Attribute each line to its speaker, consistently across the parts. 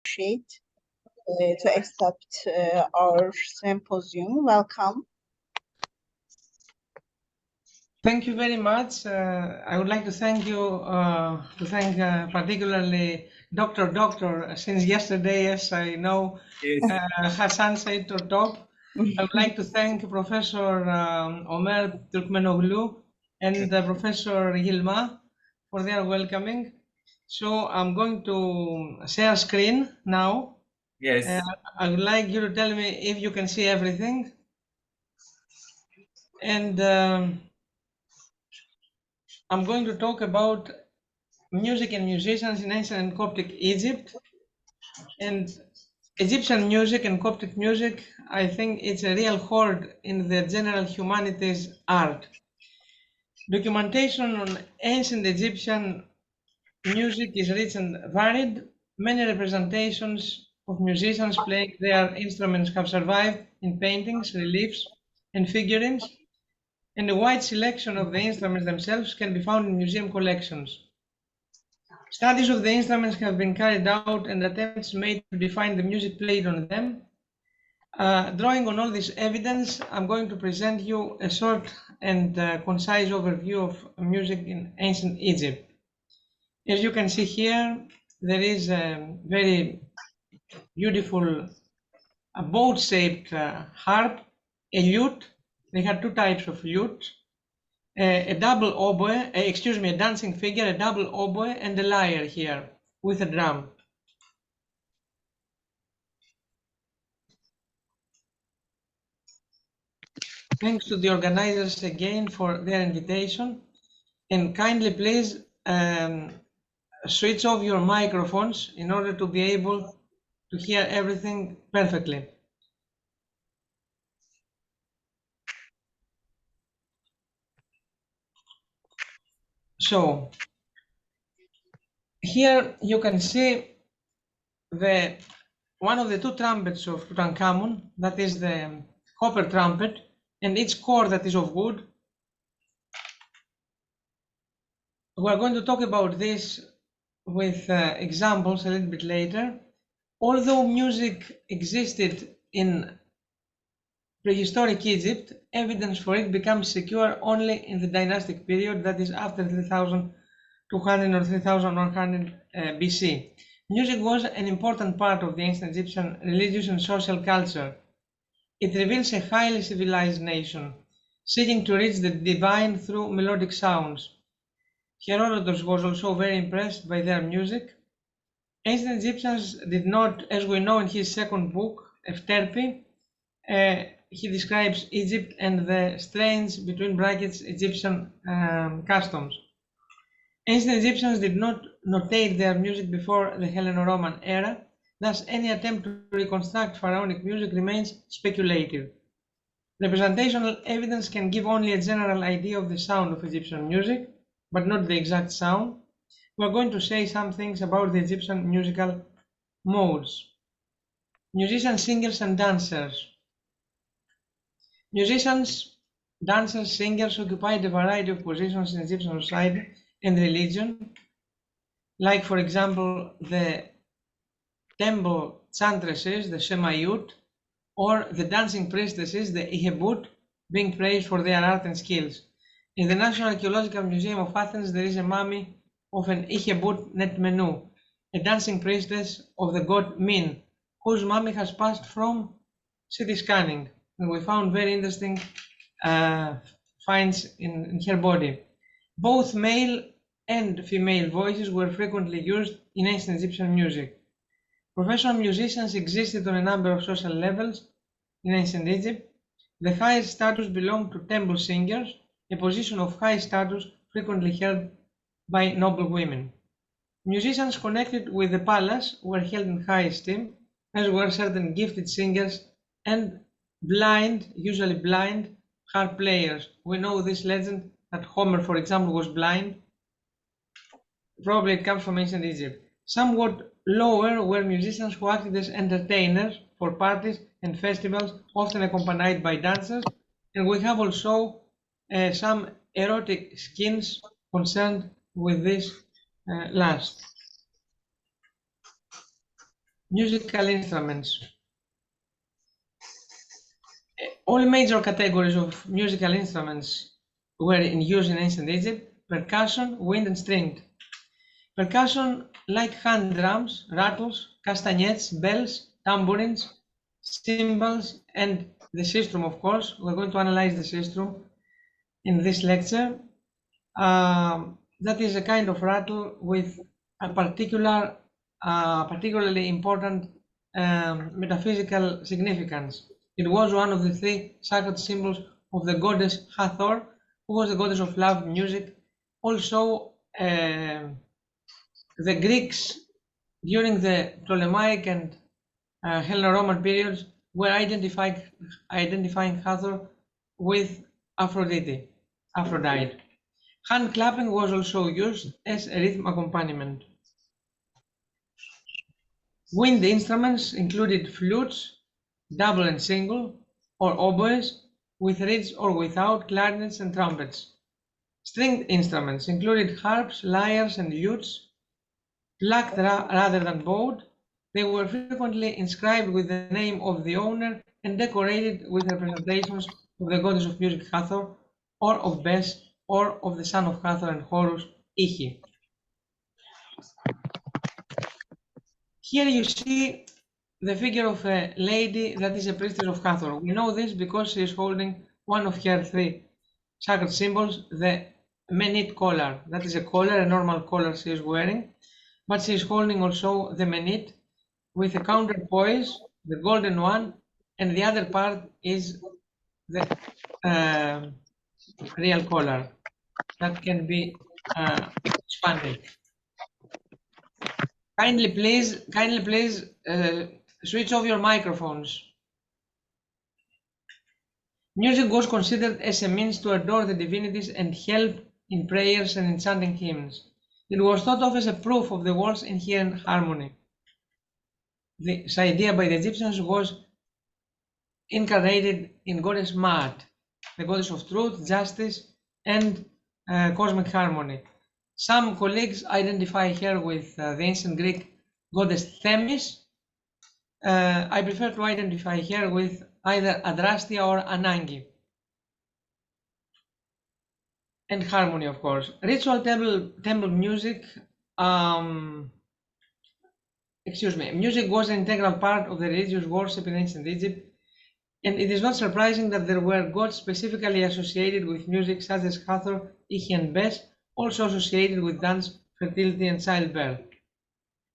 Speaker 1: appreciate to accept our symposium. Welcome.
Speaker 2: Thank you very much. I would like to thank you, particularly Dr. Since yesterday, as I know, Hassan said to talk. I would like to thank Professor Omer Turkmenoglu and Professor Yilma for their welcoming. So I'm going to share screen now.
Speaker 3: Yes.
Speaker 2: I would like you to tell me if you can see everything. And I'm going to talk about music and musicians in ancient and Coptic Egypt. And Egyptian music and Coptic music, I think it's a real hoard in the general humanities art. Documentation on ancient Egyptian music is rich and varied. Many representations of musicians playing their instruments have survived in paintings, reliefs, and figurines, and a wide selection of the instruments themselves can be found in museum collections. Studies of the instruments have been carried out and attempts made to define the music played on them. Drawing on all this evidence, I'm going to present you a short and concise overview of music in ancient Egypt. As you can see here, there is a very beautiful boat-shaped harp, a lute. They had two types of lute, a double oboe, a dancing figure, a double oboe, and a lyre here with a drum. Thanks to the organizers again for their invitation, and kindly please switch off your microphones in order to be able to hear everything perfectly. So here you can see one of the two trumpets of Tutankhamun, that is the copper trumpet, and its core that is of wood. We're going to talk about this with examples a little bit later. Although music existed in prehistoric Egypt, evidence for it becomes secure only in the dynastic period, that is after 3200 or 3100 BC. Music was an important part of the ancient Egyptian religious and social culture. It reveals a highly civilized nation, seeking to reach the divine through melodic sounds. Herodotus was also very impressed by their music. Ancient Egyptians did not, as we know in his second book, Efterpi, he describes Egypt and the strange, between brackets, Egyptian customs. Ancient Egyptians did not notate their music before the Helleno-Roman era, thus any attempt to reconstruct pharaonic music remains speculative. Representational evidence can give only a general idea of the sound of Egyptian music, but not the exact sound. We're going to say some things about the Egyptian musical modes. Musicians, singers, and dancers. Musicians, dancers, singers occupied a variety of positions in Egyptian society and religion, like, for example, the temple chantresses, the Shemayut, or the dancing priestesses, the Ihebut, being praised for their art and skills. In the National Archaeological Museum of Athens, there is a mummy of an Ihebut Netmenu, a dancing priestess of the god Min, whose mummy has passed from CT scanning, and we found very interesting finds in her body. Both male and female voices were frequently used in ancient Egyptian music. Professional musicians existed on a number of social levels in ancient Egypt. The highest status belonged to temple singers, a position of high status frequently held by noble women. Musicians connected with the palace were held in high esteem, as were certain gifted singers and blind, usually blind, harp players. We know this legend that Homer, for example, was blind. Probably it comes from ancient Egypt. Somewhat lower were musicians who acted as entertainers for parties and festivals, often accompanied by dancers. And we have also some erotic skins concerned with this last. Musical instruments. All major categories of musical instruments were in use in ancient Egypt: percussion, wind, and stringed. Percussion, like hand drums, rattles, castanets, bells, tambourines, cymbals, and the sistrum, of course. We're going to analyze the sistrum in this lecture. That is a kind of rattle with a particularly important metaphysical significance. It was one of the three sacred symbols of the goddess Hathor, who was the goddess of love, music. Also, the Greeks during the Ptolemaic and Helleno-Roman periods were identifying Hathor with Aphrodite. Hand clapping was also used as a rhythm accompaniment. Wind instruments included flutes, double and single, or oboes, with reeds or without, clarinets and trumpets. Stringed instruments included harps, lyres, and lutes, plucked rather than bowed. They were frequently inscribed with the name of the owner and decorated with representations of the goddess of music Hathor, or of Bes, or of the son of Hathor and Horus, Ichi. Here you see the figure of a lady that is a priestess of Hathor. We know this because she is holding one of her three sacred symbols, the menit collar. That is a collar, a normal collar she is wearing, but she is holding also the menit with a counterpoise, the golden one, and the other part is the real collar that can be expanded. Kindly please switch off your microphones. Music was considered as a means to adore the divinities and help in prayers and in chanting hymns. It was thought of as a proof of the world's inherent harmony. This idea by the Egyptians was incarnated in goddess Maat, the goddess of truth, justice, and cosmic harmony. Some colleagues identify her with the ancient Greek goddess Themis. I prefer to identify her with either Adrastia or Anangi. And harmony, of course. Ritual temple music, music was an integral part of the religious worship in ancient Egypt, and it is not surprising that there were gods specifically associated with music, such as Hathor, Ichi, and Bes, also associated with dance, fertility, and childbirth.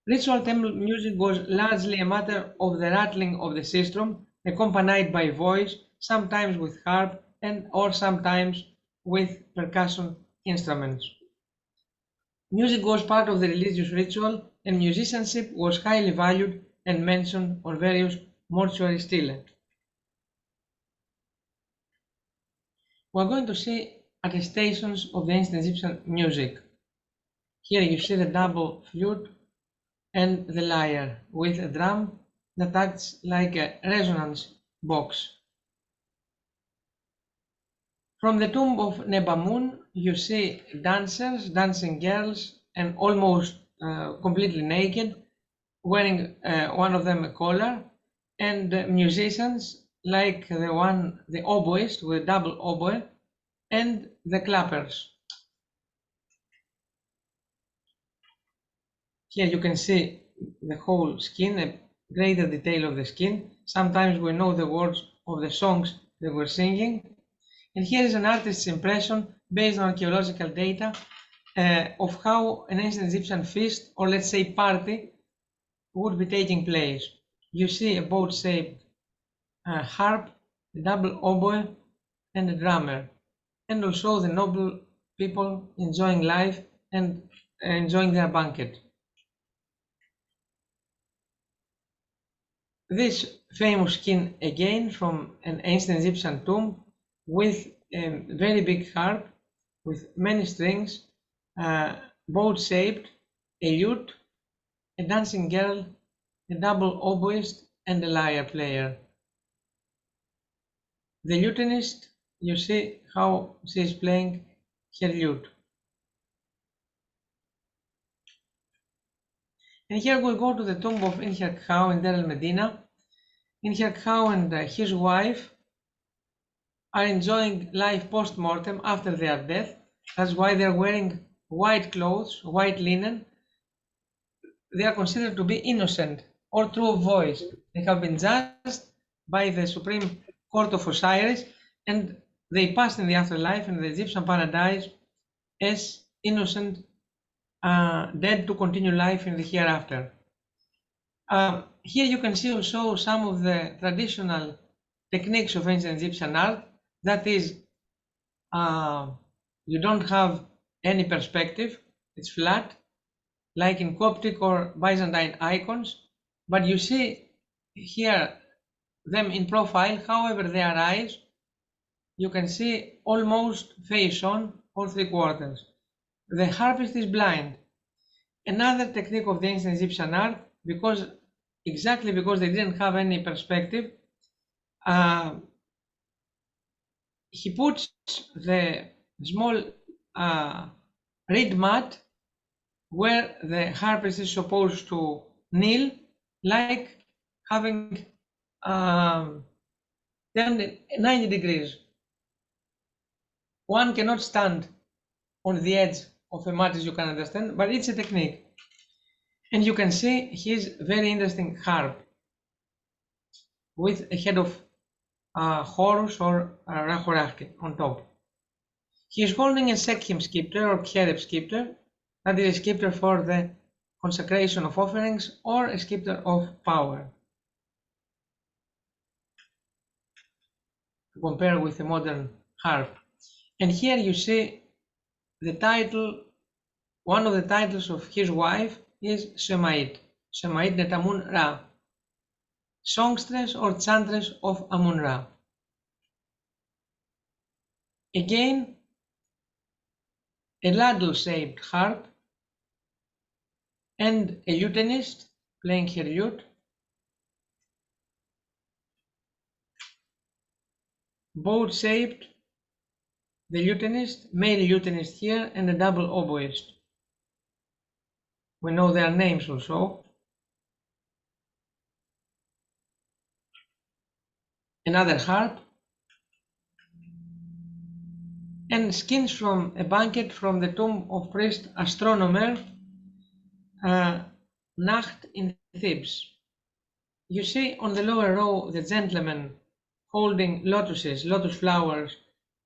Speaker 2: Ritual temple music was largely a matter of the rattling of the sistrum, accompanied by voice, sometimes with harp, or sometimes with percussion instruments. Music was part of the religious ritual, and musicianship was highly valued and mentioned on various mortuary stelae. We're going to see attestations of the ancient Egyptian music. Here you see the double flute and the lyre with a drum that acts like a resonance box. From the tomb of Nebamun, you see dancers, dancing girls, and almost completely naked, wearing one of them a collar, and musicians like the oboist with a double oboe, and the clappers. Here you can see the whole skin, a greater detail of the skin. Sometimes we know the words of the songs they were singing. And here is an artist's impression based on archaeological data of how an ancient Egyptian feast, or let's say party, would be taking place. You see a boat-shaped harp, a double oboe, and a drummer, and also the noble people enjoying life and enjoying their banquet. This famous skin again from an ancient Egyptian tomb with a very big harp with many strings, boat-shaped, a lute, a dancing girl, a double oboist, and a lyre player. The lutenist, you see how she is playing her lute. And here we go to the tomb of Inherkhau in Deir el-Medina. Inherkhau and his wife are enjoying life post-mortem after their death. That's why they're wearing white clothes, white linen. They are considered to be innocent or true of voice. They have been judged by the Supreme Court of Osiris, and they passed in the afterlife in the Egyptian paradise as innocent, dead to continue life in the hereafter. Here you can see also some of the traditional techniques of ancient Egyptian art. That is, you don't have any perspective, it's flat, like in Coptic or Byzantine icons, but you see here them in profile. However, their eyes, you can see almost face on or 3/4. The harpist is blind. Another technique of the ancient Egyptian art, exactly because they didn't have any perspective, he puts the small reed mat where the harpist is supposed to kneel, like having 90 degrees. One cannot stand on the edge of a mat, as you can understand, but it's a technique. And you can see his very interesting harp with a head of Horus or Rahorachti on top. He is holding a Sekhem scepter or Khereb scepter, that is a scepter for the consecration of offerings or a scepter of power. To compare with a modern harp. And here you see the title, one of the titles of his wife is Shemait, Shemait net Amun Ra, songstress or chantress of Amun Ra. Again, a ladle-shaped harp and a lutenist playing her lute. Boat-shaped, the lutenist, male lutenist here, and a double oboist. We know their names also. Another harp, and skins from a banquet from the tomb of priest astronomer Nacht in Thebes. You see on the lower row the gentlemen holding lotuses, lotus flowers,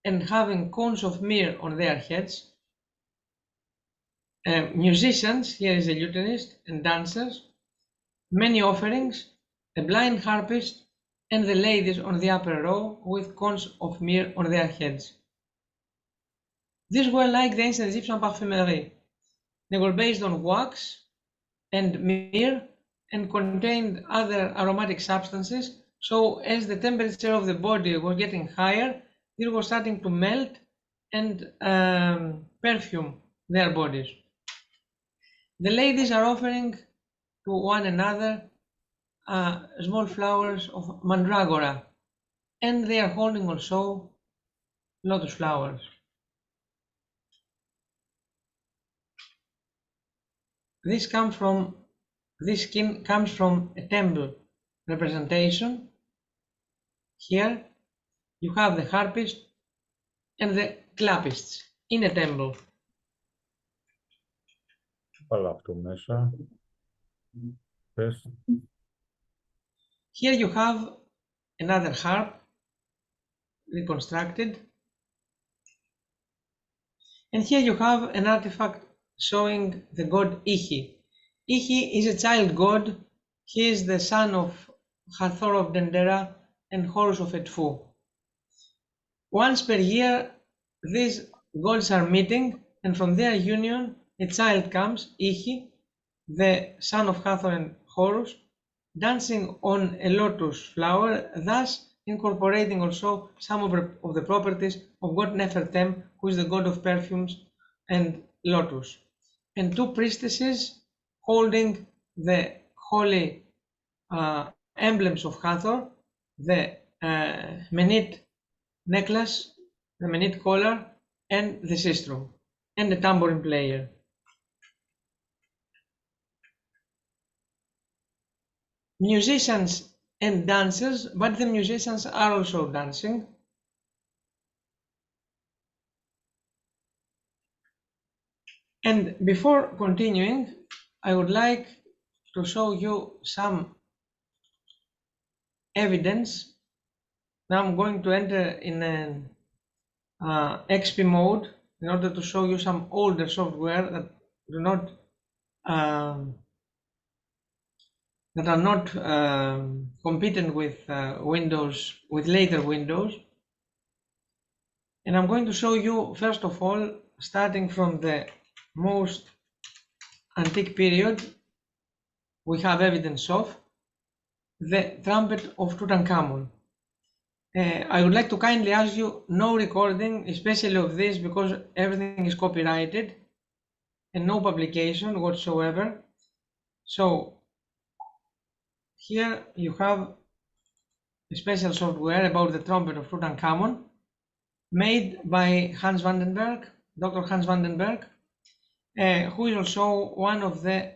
Speaker 2: and having cones of myrrh on their heads. Musicians, here is a lutenist, and dancers, many offerings, a blind harpist, and the ladies on the upper row with cones of myrrh on their heads. These were like the ancient Egyptian parfumerie. They were based on wax and myrrh and contained other aromatic substances. So as the temperature of the body was getting higher, it was starting to melt and perfume their bodies. The ladies are offering to one another small flowers of mandragora, and they are holding also lotus flowers. This skin comes from a temple representation. Here you have the harpist and the clappists in a temple. Here you have another harp reconstructed, and here you have an artifact showing the god Ihi. Ihi is a child god. He is the son of Hathor of Dendera and Horus of Edfu. Once per year, these gods are meeting, and from their union, a child comes, Ihi, the son of Hathor and Horus, dancing on a lotus flower, thus incorporating also some of the properties of god Nefertem, who is the god of perfumes and lotus. And two priestesses holding the holy emblems of Hathor, the menit necklace, the menit collar, and the sistrum, and the tambourine player. musicians and dancers, but the musicians are also dancing. And before continuing, I would like to show you some evidence. Now I'm going to enter in an XP mode in order to show you some older software that do not that are not competent with Windows, with later Windows. And I'm going to show you, first of all, starting from the most antique period, we have evidence of the trumpet of Tutankhamun. I would like to kindly ask you no recording, especially of this, because everything is copyrighted and no publication whatsoever. So here you have a special software about the trumpet of Tutankhamun made by Hans Vandenberg, Dr. Hans Vandenberg, who is also one of the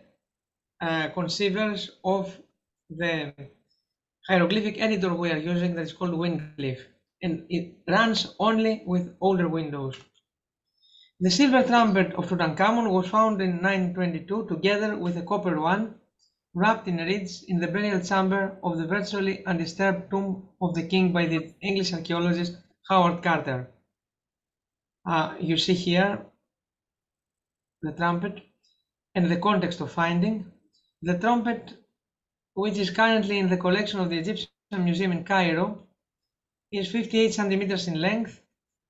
Speaker 2: conceivers of the hieroglyphic editor we are using, that is called Wycliffe, and it runs only with older Windows. The silver trumpet of Tutankhamun was found in 922 together with a copper one wrapped in reeds in the burial chamber of the virtually undisturbed tomb of the king by the English archaeologist Howard Carter. You see here the trumpet and the context of finding. The trumpet, which is currently in the collection of the Egyptian Museum in Cairo, is 58 centimeters in length,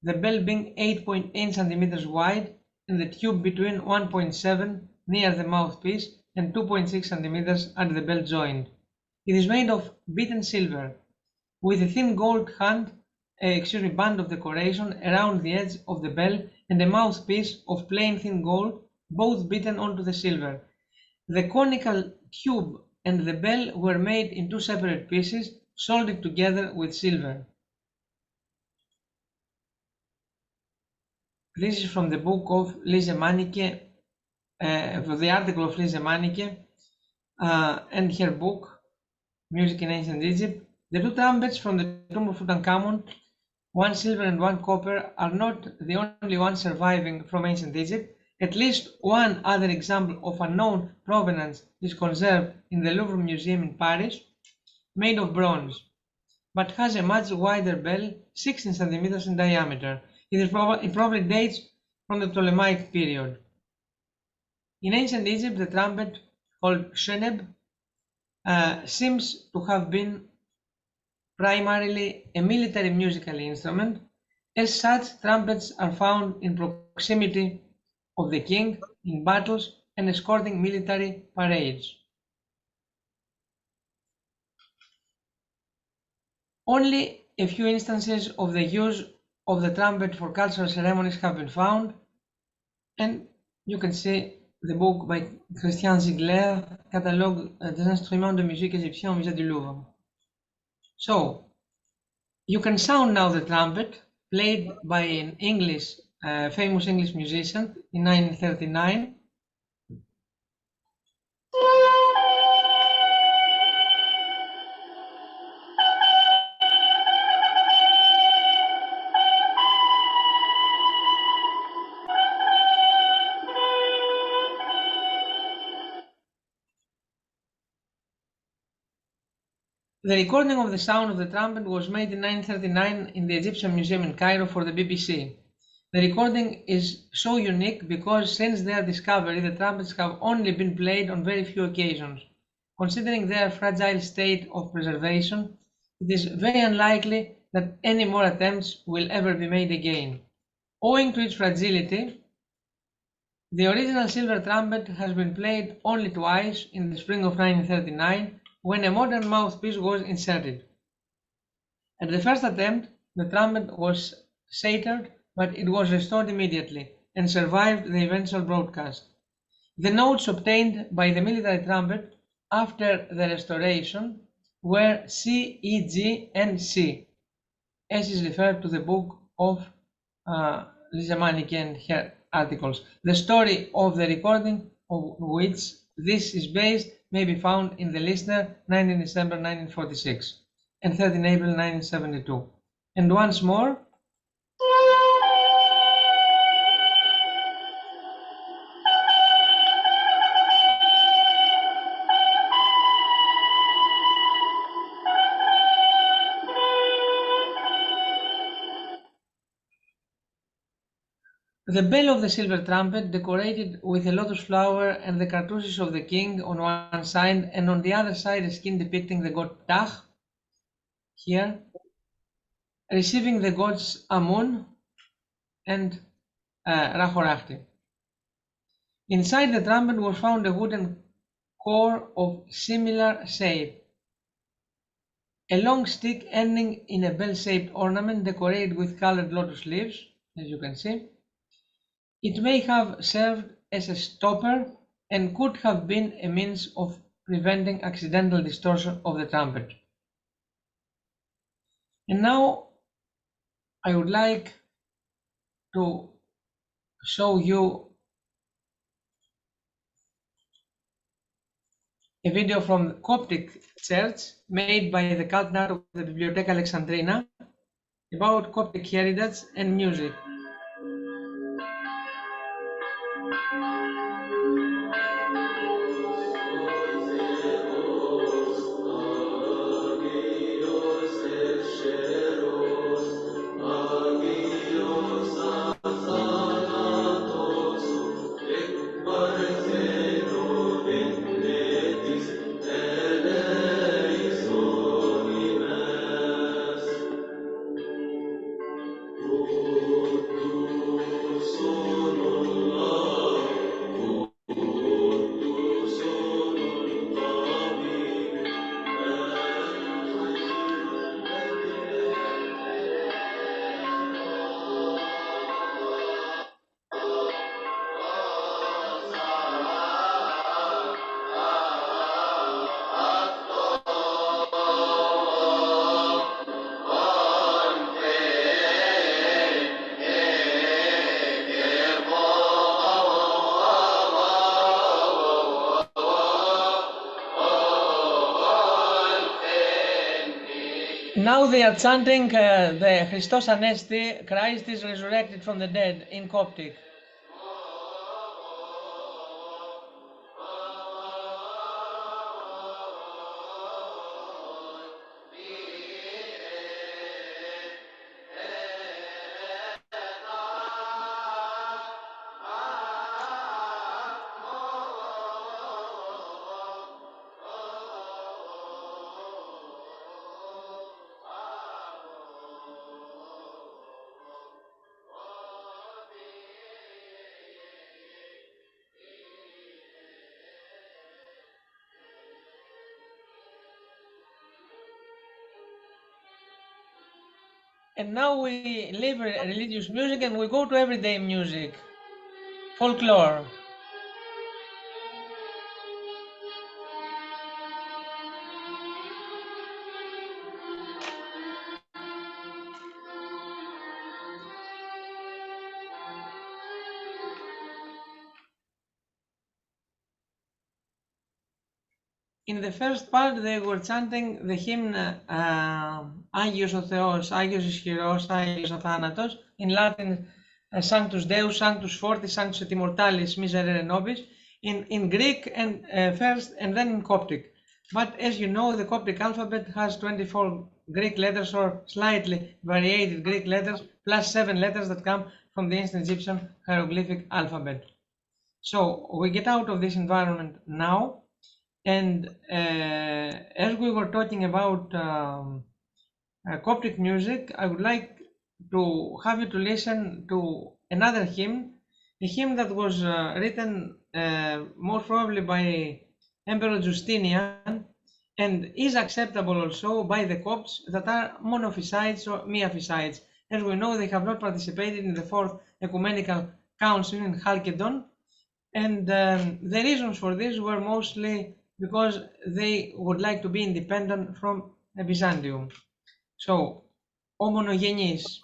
Speaker 2: the bell being 8.8 centimeters wide, and the tube between 1.7 near the mouthpiece and 2.6 centimeters at the bell joint. It is made of beaten silver, with a thin gold band of decoration around the edge of the bell and a mouthpiece of plain thin gold, both beaten onto the silver. The conical tube and the bell were made in two separate pieces, soldered together with silver. This is from the book of Lise Manike, the article of Lise Manike, and her book, Music in Ancient Egypt. The two trumpets from the tomb of Tutankhamun, one silver and one copper, are not the only ones surviving from ancient Egypt. At least one other example of unknown provenance is conserved in the Louvre Museum in Paris, made of bronze, but has a much wider bell, 16 centimeters in diameter. It probably dates from the Ptolemaic period. In ancient Egypt, the trumpet, called sheneb, seems to have been primarily a military musical instrument. As such, trumpets are found in proximity of the king, in battles, and escorting military parades. Only a few instances of the use of the trumpet for cultural ceremonies have been found, and you can see the book by Christian Ziegler, Catalogue des instruments de musique égyptiens au musée du Louvre. So, you can sound now the trumpet, played by an famous English musician in 1939. The recording of the sound of the trumpet was made in 1939 in the Egyptian Museum in Cairo for the BBC. The recording is so unique because since their discovery, the trumpets have only been played on very few occasions. Considering their fragile state of preservation, it is very unlikely that any more attempts will ever be made again. Owing to its fragility, the original silver trumpet has been played only twice in the spring of 1939, when a modern mouthpiece was inserted. At the first attempt, the trumpet was shattered, but it was restored immediately and survived the eventual broadcast. The notes obtained by the military trumpet after the restoration were C, E, G, and C, as is referred to the book of Lise Manike and her articles. The story of the recording of which this is based may be found in the listener 19 December 1946 and 13 April 1972. And once more, the bell of the silver trumpet, decorated with a lotus flower and the cartouches of the king on one side, and on the other side a skin depicting the god Ptah, here, receiving the gods Amun and Rahorachti. Inside the trumpet was found a wooden core of similar shape, a long stick ending in a bell-shaped ornament decorated with colored lotus leaves, as you can see. It may have served as a stopper and could have been a means of preventing accidental distortion of the trumpet. And now I would like to show you a video from the Coptic church made by the cult nut of the Bibliotheca Alexandrina about Coptic heritage and music. Now they are chanting the Christos Anesti, Christ is resurrected from the dead in Coptic. And now we leave religious music and we go to everyday music, folklore. In the first part they were chanting the hymn Άγιος ο Θεός, Άγιος Ισχυρός, Άγιος ο Θάνατος, in Latin Sanctus Deus, Sanctus Fortis, Sanctus et Immortalis, Miserere Nobis, in Greek and first and then in Coptic. But as you know, the Coptic alphabet has 24 Greek letters or slightly variated Greek letters plus 7 letters that come from the ancient Egyptian hieroglyphic alphabet. So we get out of this environment now. And as we were talking about Coptic music, I would like to have you to listen to another hymn, a hymn that was written most probably by Emperor Justinian and is acceptable also by the Copts that are monophysites or miaphysites. As we know, they have not participated in the Fourth Ecumenical Council in Chalcedon, and the reasons for this were mostly because they would like to be independent from Byzantium. So, ο μονογενής.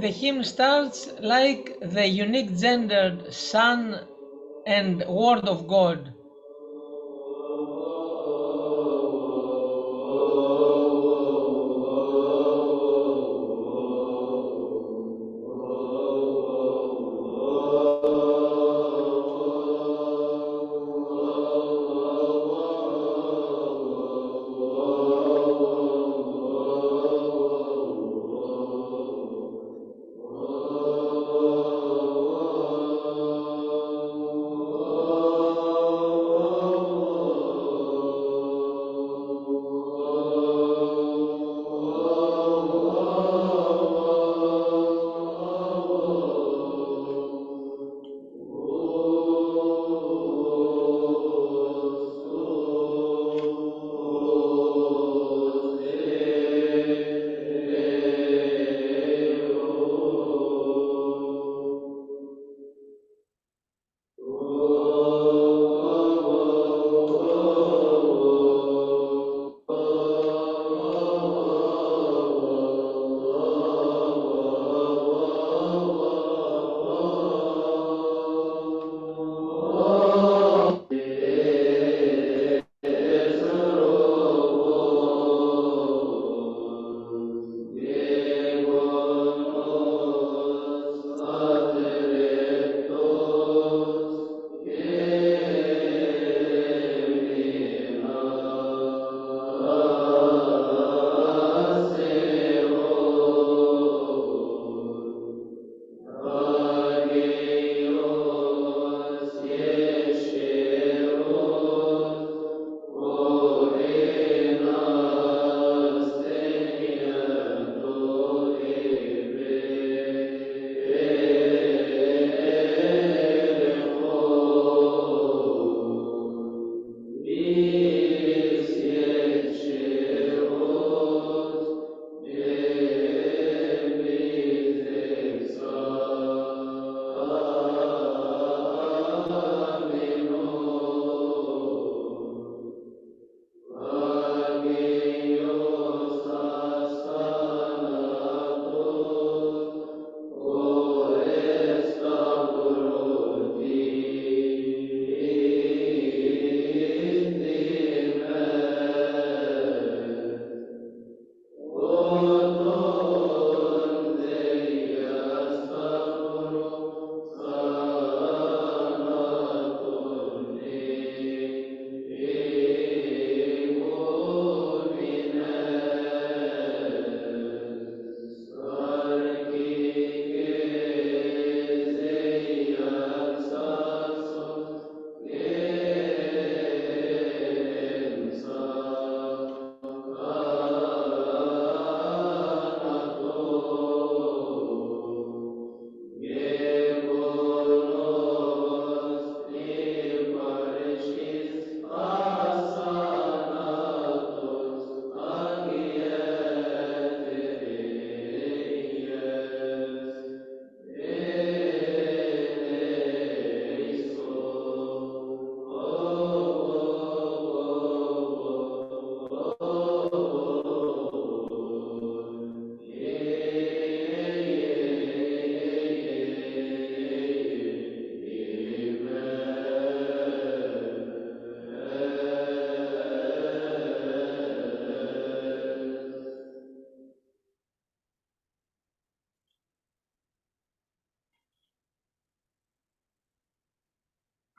Speaker 2: the hymn starts like the unique gendered Son and Word of God.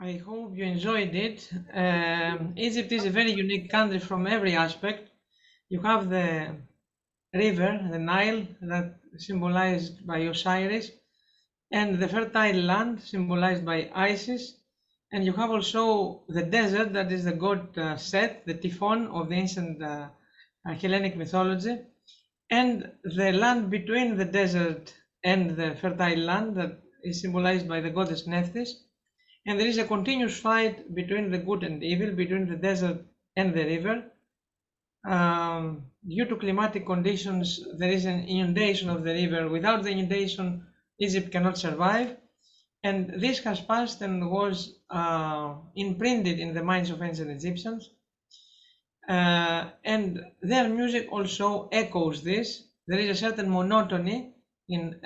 Speaker 2: I hope you enjoyed it. Egypt is a very unique country from every aspect. You have the river, the Nile, that symbolized by Osiris, and the fertile land symbolized by Isis. And you have also the desert, that is the god Set, the Typhon of the ancient Hellenic mythology, and the land between the desert and the fertile land that is symbolized by the goddess Nephthys. And there is a continuous fight between the good and evil, between the desert and the river. Due to climatic conditions, there is an inundation of the river. Without the inundation, Egypt cannot survive. And this has passed and was imprinted in the minds of ancient Egyptians. And their music also echoes this. There is a certain monotony in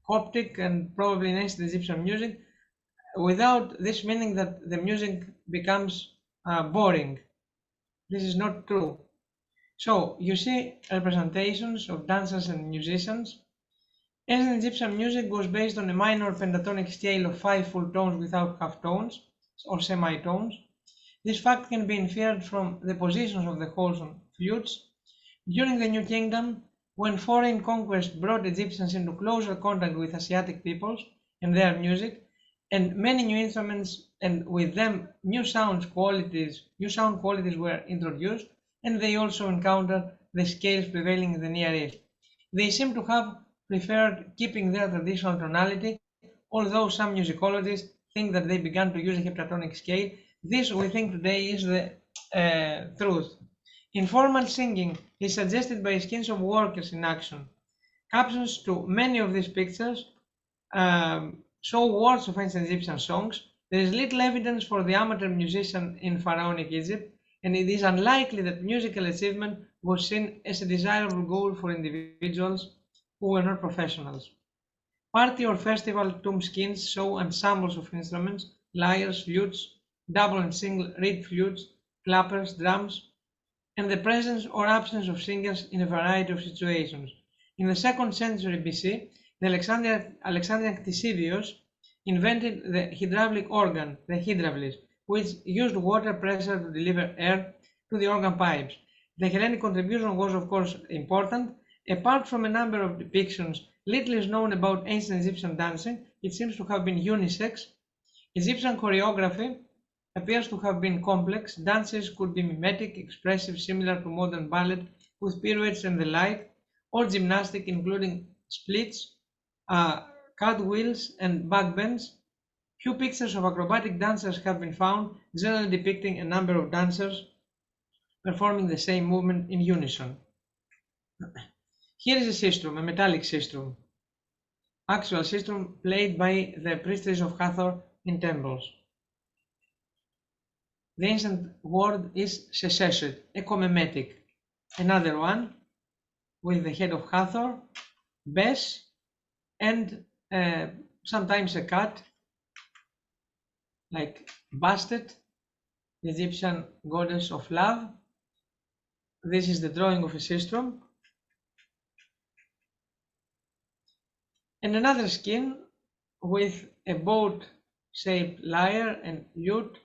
Speaker 2: Coptic and probably in ancient Egyptian music, without this meaning that the music becomes boring. This is not true. So you see representations of dancers and musicians. Ancient Egyptian music was based on a minor pentatonic scale of 5 full tones without half tones or semitones. This fact can be inferred from the positions of the holes on flutes. During the New Kingdom, when foreign conquest brought Egyptians into closer contact with Asiatic peoples and their music, and many new instruments, and with them new sound qualities were introduced, and they also encountered the scales prevailing in the Near East. They seem to have preferred keeping their traditional tonality, although some musicologists think that they began to use a heptatonic scale. This, we think today, is the truth. Informal singing is suggested by skins of workers in action. Captions to many of these pictures show words of ancient Egyptian songs. There is little evidence for the amateur musician in pharaonic Egypt, and it is unlikely that musical achievement was seen as a desirable goal for individuals who were not professionals. Party or festival tomb skins show ensembles of instruments, lyres, lutes, double and single reed flutes, clappers, drums, and the presence or absence of singers in a variety of situations. In the 2nd century BC, the Alexandrian Ctesibios invented the hydraulic organ, the hydraulis, which used water pressure to deliver air to the organ pipes. The Hellenic contribution was, of course, important. Apart from a number of depictions, little is known about ancient Egyptian dancing. It seems to have been unisex. Egyptian choreography appears to have been complex. Dances could be mimetic, expressive, similar to modern ballet, with pirouettes and the like, or gymnastic, including splits, cartwheels, and backbends. Few pictures of acrobatic dancers have been found, generally depicting a number of dancers performing the same movement in unison. Here is a sistrum, a metallic sistrum, actual sistrum played by the priestess of Hathor in temples. The ancient word is seseshet, a comemetic. Another one with the head of Hathor, Bes, and sometimes a cat, like Bastet, the Egyptian goddess of love. This is the drawing of a sistrum. And another skin with a boat-shaped lyre and lute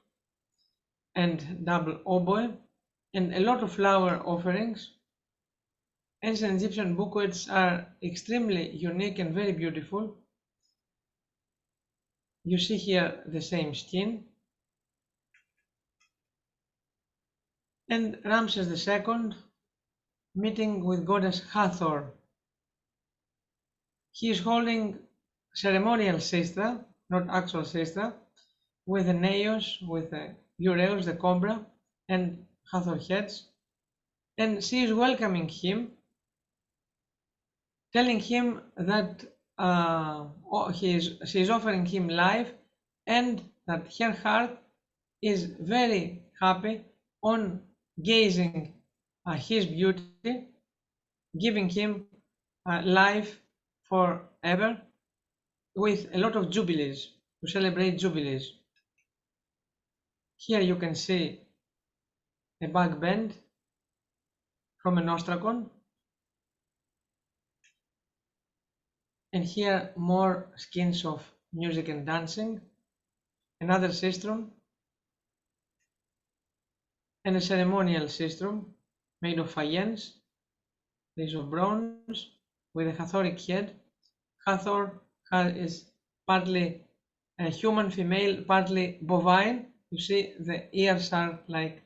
Speaker 2: and double oboe, and a lot of flower offerings. Ancient Egyptian bouquets are extremely unique and very beautiful. You see here the same skin. And Ramses II meeting with goddess Hathor. He is holding ceremonial sistra, not actual sistra, with the Neos, with the Ureus, the cobra, and Hathor heads. And she is welcoming him, telling him that she is offering him life, and that her heart is very happy on gazing his beauty, giving him life forever, with a lot of jubilees, to celebrate jubilees. Here you can see a back bend from an ostragon, and here more skins of music and dancing, another sistrum, and a ceremonial sistrum made of faience. This is of bronze with a Hathoric head. Hathor is partly a human female, partly bovine. You see the ears are like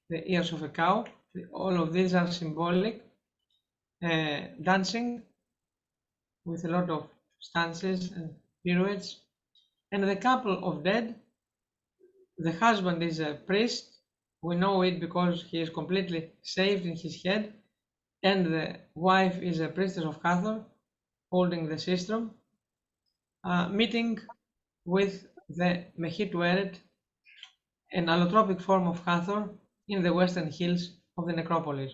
Speaker 2: the ears of a cow. All of these are symbolic. Dancing with a lot of stances and pirouettes. And the couple of dead, the husband is a priest. We know it because he is completely shaved in his head, and the wife is a priestess of Hathor holding the sistrum, meeting with the Mehitueret, an allotropic form of Hathor, in the western hills of the necropolis.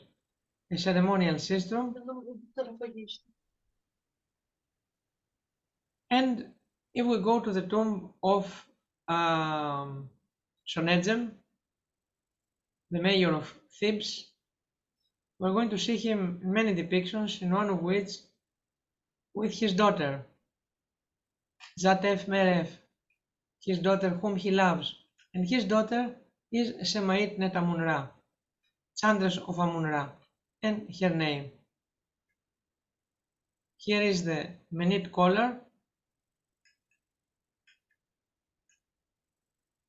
Speaker 2: A ceremonial sistrum And if we go to the tomb of Sonegem, the mayor of Thebes, we're going to see him in many depictions, in one of which with his daughter, Zatef Merev, his daughter whom he loves. And his daughter is Semait Net Amun-Ra, Chandra's of Amun-Ra, and her name. Here is the Menit collar.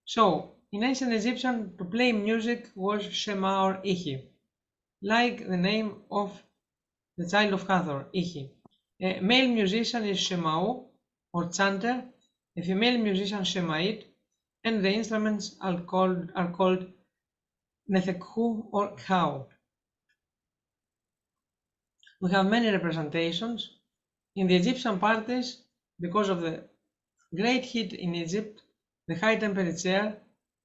Speaker 2: So, in ancient Egyptian, to play music was Shema or Ihi, like the name of the child of Hathor, Ihi. A male musician is Shemau or chanter, a female musician Shemait, and the instruments are called Nethekhu or Khau. We have many representations. In the Egyptian parties, because of the great heat in Egypt, the high temperature,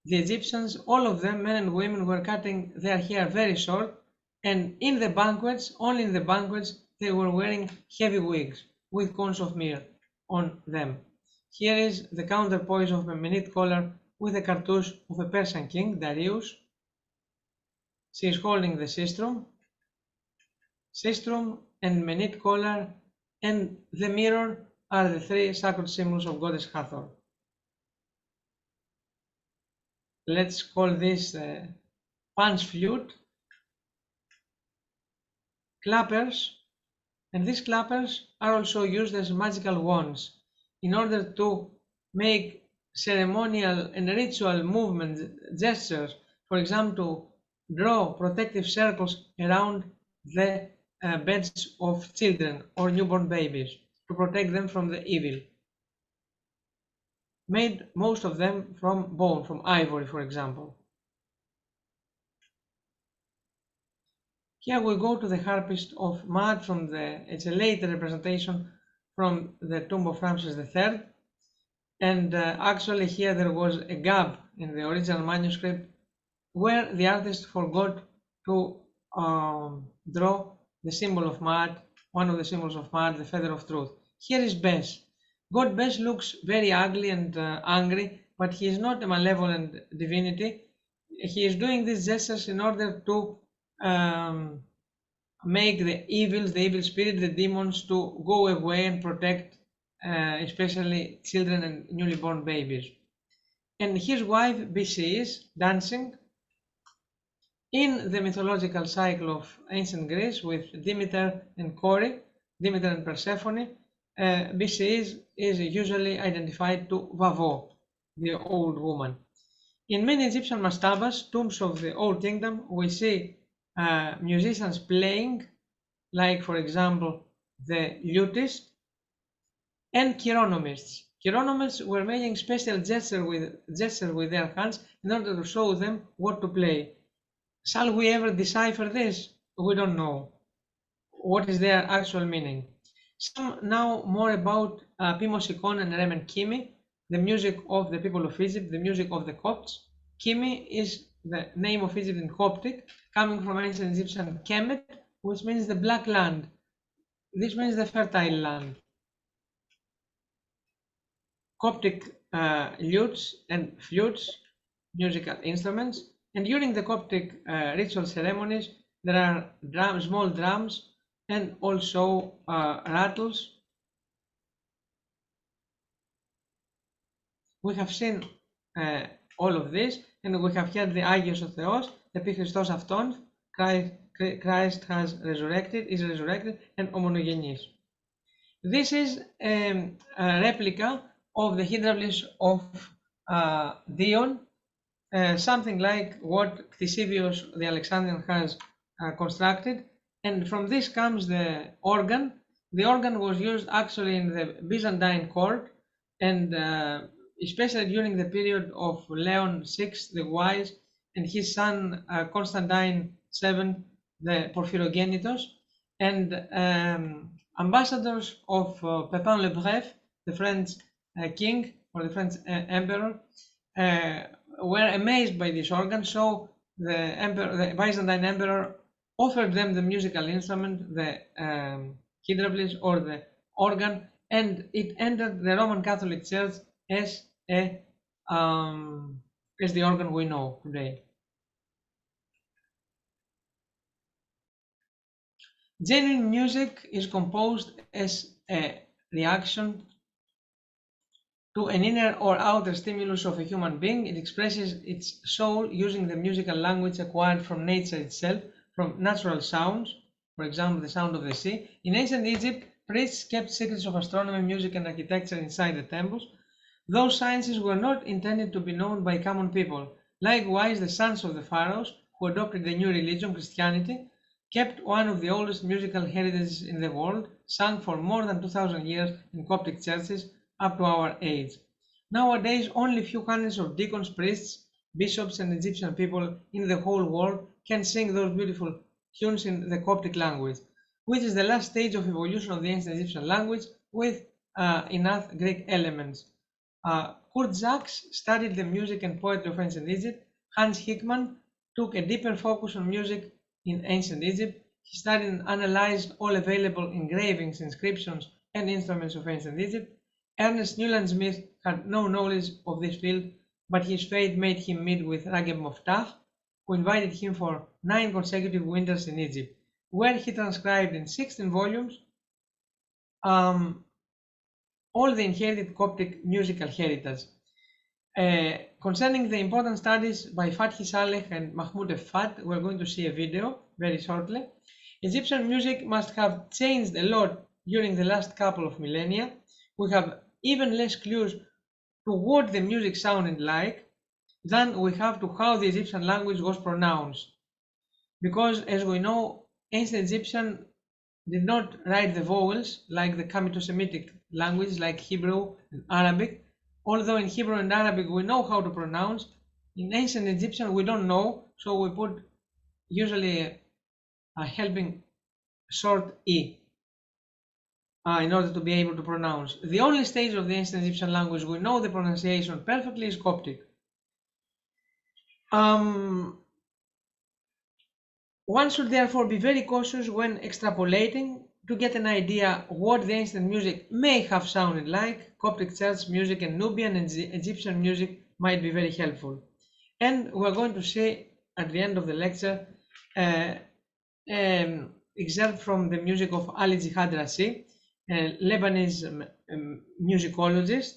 Speaker 2: the Egyptians, all of them, men and women, were cutting their hair very short, and in the banquets, only in the banquets, they were wearing heavy wigs with cones of myrrh on them. Here is the counterpoise of a Menit collar with a cartouche of a Persian king, Darius. She is holding the sistrum and Menit collar, and the mirror are the three sacred symbols of goddess Hathor. Let's call this punch flute, clappers, and these clappers are also used as magical wands in order to make ceremonial and ritual movement gestures, for example, to draw protective circles around the beds of children or newborn babies to protect them from the evil. Made most of them from bone, from ivory, for example. Here we go to the harpist of Maat it's a later representation from the tomb of Ramses III. And actually here there was a gap in the original manuscript where the artist forgot to draw the symbol of Maat, one of the symbols of Maat, the feather of truth. Here is Bes. God Bes looks very ugly and angry, but he is not a malevolent divinity. He is doing these gestures in order to make the evil spirit, the demons, to go away and protect especially children and newly born babies. And his wife BC is dancing in the mythological cycle of ancient Greece with Demeter and Kore, Demeter and Persephone. BC is usually identified to Vavo, the old woman. In many Egyptian mastabas, tombs of the Old Kingdom, we see musicians playing, like for example the lutist, and chironomists. Chironomists were making special gestures with their hands in order to show them what to play. Shall we ever decipher this? We don't know. What is their actual meaning? Some now more about Pimosikon and Remen Kimi, the music of the people of Egypt, the music of the Copts. Kimi is the name of Egypt in Coptic, coming from ancient Egyptian Kemet, which means the black land. This means the fertile land. Coptic lutes and flutes, musical instruments, and during the Coptic ritual ceremonies, there are small drums, and also rattles. We have seen all of this, and we have heard the Agios of Theos, επί Χριστός αυτόν, Christ has resurrected, is resurrected, and homogeneous. This is a replica of the hydraulis of Dion, something like what Ctesibios the Alexandrian has constructed, and from this comes the organ. The organ was used actually in the Byzantine court, and especially during the period of Leon VI the Wise and his son Constantine VII the Porphyrogenitos, and ambassadors of Pepin le Bref, the French king or the French emperor, were amazed by this organ, so the Byzantine emperor offered them the musical instrument, the hydraulis or the organ, and it entered the Roman Catholic Church as the organ we know today. Genuine music is composed as a reaction to an inner or outer stimulus of a human being. It expresses its soul using the musical language acquired from nature itself, from natural sounds, for example, the sound of the sea. In ancient Egypt, priests kept secrets of astronomy, music, and architecture inside the temples. Those sciences were not intended to be known by common people. Likewise, the sons of the pharaohs, who adopted the new religion, Christianity, kept one of the oldest musical heritages in the world, sung for more than 2,000 years in Coptic churches up to our age. Nowadays, only few hundreds of deacons, priests, bishops, and Egyptian people in the whole world can sing those beautiful tunes in the Coptic language, which is the last stage of evolution of the ancient Egyptian language with enough Greek elements. Kurt Sachs studied the music and poetry of ancient Egypt. Hans Hickman took a deeper focus on music in ancient Egypt. He studied and analyzed all available engravings, inscriptions, and instruments of ancient Egypt. Ernest Newland Smith had no knowledge of this field, but his fate made him meet with Rageb Moftah, who invited him for 9 consecutive winters in Egypt, where he transcribed in 16 volumes all the inherited Coptic musical heritage. Concerning the important studies by Fathi Saleh and Mahmoud Effat, we're going to see a video very shortly. Egyptian music must have changed a lot during the last couple of millennia. We have even less clues to what the music sounded like than we have to how the Egyptian language was pronounced. Because, as we know, ancient Egyptian did not write the vowels like the Camito-Semitic languages like Hebrew and Arabic. Although in Hebrew and Arabic we know how to pronounce, in ancient Egyptian we don't know, so we put usually a helping short E in order to be able to pronounce. The only stage of the ancient Egyptian language we know the pronunciation perfectly is Coptic. One should therefore be very cautious when extrapolating to get an idea what the ancient music may have sounded like. Coptic church music and Nubian and Egyptian music might be very helpful. And we're going to see at the end of the lecture excerpt from the music of Ali Jihad Rashi, a Lebanese musicologist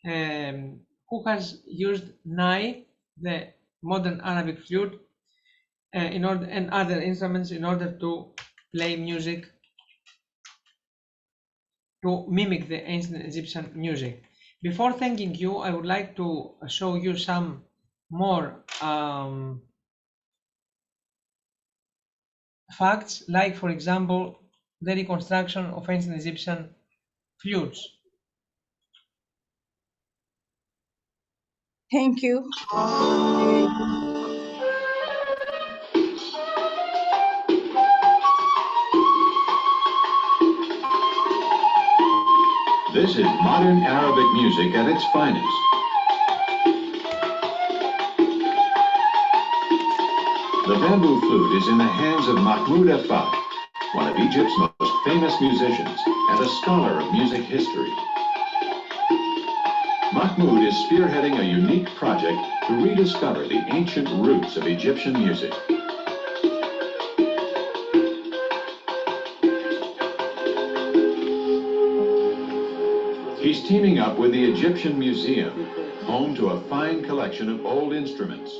Speaker 2: who has used Nai, the modern Arabic flute, and other instruments in order to play music to mimic the ancient Egyptian music. Before thanking you, I would like to show you some more facts, like for example the reconstruction of ancient Egyptian flutes.
Speaker 1: Thank you.
Speaker 3: This is modern Arabic music at its finest. The bamboo flute is in the hands of Mahmoud Effat, one of Egypt's most famous musicians and a scholar of music history. Mahmoud is spearheading a unique project to rediscover the ancient roots of Egyptian music. He's teaming up with the Egyptian Museum, home to a fine collection of old instruments.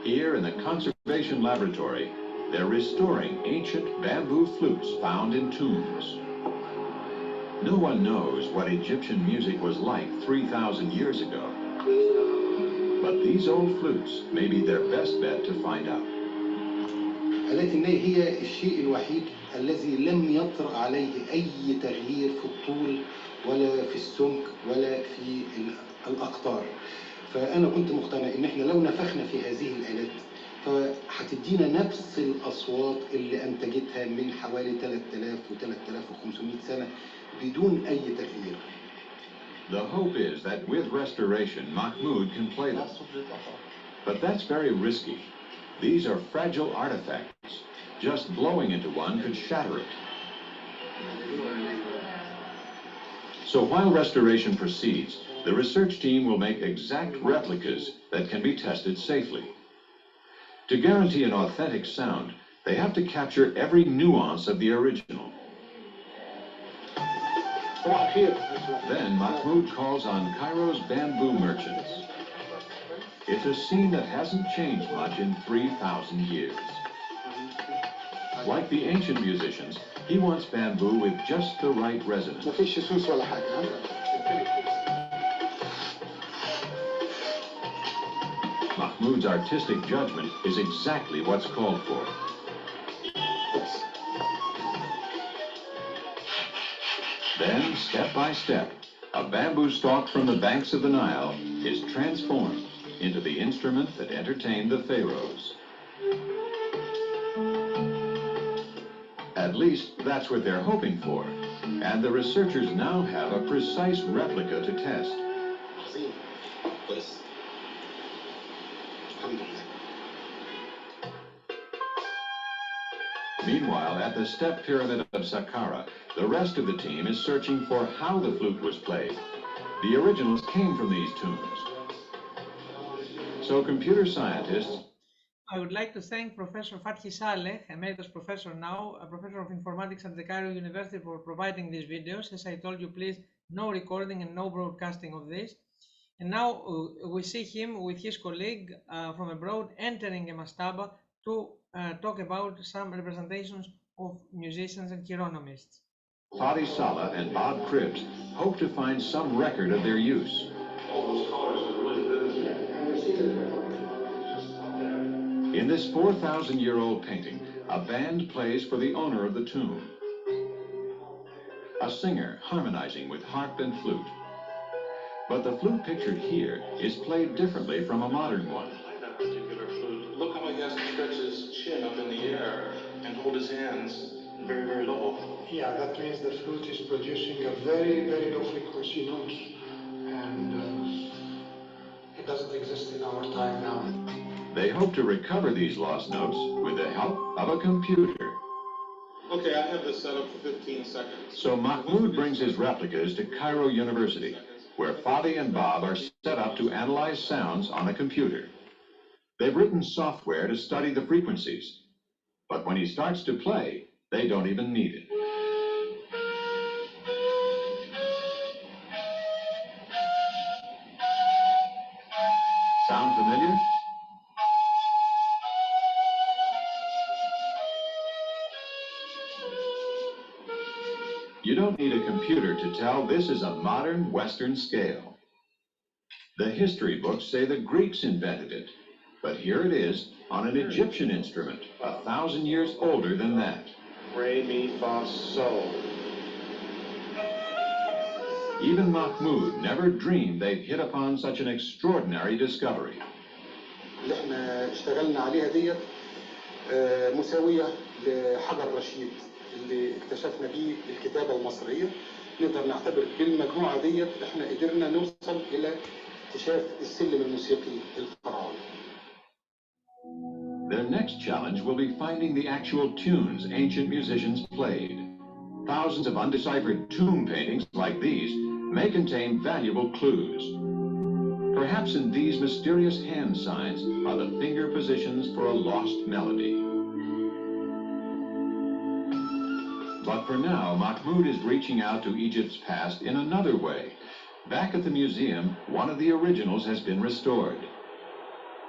Speaker 3: Here in the Conservation Laboratory, they're restoring ancient bamboo flutes found in tombs. No one knows what Egyptian music was like 3,000 years ago. But these old flutes may be their best bet to find out.
Speaker 4: آلات الناي هي الشيء الوحيد الذي لم يطرأ عليه أي تغيير في الطول ولا في السمك ولا في الأقطار. فأنا كنت مقتنع إن إحنا لو نفخنا في هذه الآلات فهتدينا نفس الأصوات اللي أنتجتها من حوالي 3000 و 3500 سنة بدون أي تغيير.
Speaker 3: The hope is that with restoration, Mahmoud can play them. But that's very risky. These are fragile artifacts. Just blowing into one could shatter it. So while restoration proceeds, the research team will make exact replicas that can be tested safely. To guarantee an authentic sound, they have to capture every nuance of the original. Then Mahmoud calls on Cairo's bamboo merchants. It's a scene that hasn't changed much in 3,000 years. Like the ancient musicians, he wants bamboo with just the right resonance. Mahmoud's artistic judgment is exactly what's called for. Then, step by step, a bamboo stalk from the banks of the Nile is transformed into the instrument that entertained the pharaohs. At least, that's what they're hoping for. And the researchers now have a precise replica to test. Meanwhile, at the step pyramid of Saqqara, the rest of the team is searching for how the flute was played. The originals came from these tombs. So computer scientists...
Speaker 2: I would like to thank Professor Fathi Saleh, Emeritus Professor now, a Professor of Informatics at the Cairo University, for providing these videos. As I told you, please, no recording and no broadcasting of this. And now we see him with his colleague from abroad entering a mastaba to talk about some representations of musicians and chironomists.
Speaker 3: Fadi Salah and Bob Cribbs hope to find some record of their use. In this 4,000-year-old painting, a band plays for the owner of the tomb. A singer harmonizing with harp and flute. But the flute pictured here is played differently from a modern one.
Speaker 5: That particular flute. Look how he has to stretch his chin up in the air and hold his hands very, very low.
Speaker 6: Yeah, that means the flute is producing a very, very low frequency note, and it doesn't exist in our time now.
Speaker 3: They hope to recover these lost notes with the help of a computer.
Speaker 5: Okay, I have this set up for 15 seconds.
Speaker 3: So Mahmoud brings his replicas to Cairo University, where Fadi and Bob are set up to analyze sounds on a computer. They've written software to study the frequencies, but when he starts to play, they don't even need it. Sound familiar? You don't need a computer to tell this is a modern Western scale. The history books say the Greeks invented it, but here it is on an Egyptian instrument, 1,000 years older than that.
Speaker 5: Re, mi, fa, sol.
Speaker 3: Even Mahmoud never dreamed they'd hit upon such an extraordinary discovery.
Speaker 4: اللي احنا اشتغلنا عليها ديت مساوية لحجر رشيد اللي اكتشفنا بيه الكتابة المصرية. نقدر نعتبر بالمجموعة ديت احنا قدرنا نوصل إلى اكتشاف السلم الموسيقي الفرعوني.
Speaker 3: Their next challenge will be finding the actual tunes ancient musicians played. Thousands of undeciphered tomb paintings like these may contain valuable clues. Perhaps in these mysterious hand signs are the finger positions for a lost melody. But for now, Mahmoud is reaching out to Egypt's past in another way. Back at the museum, one of the originals has been restored.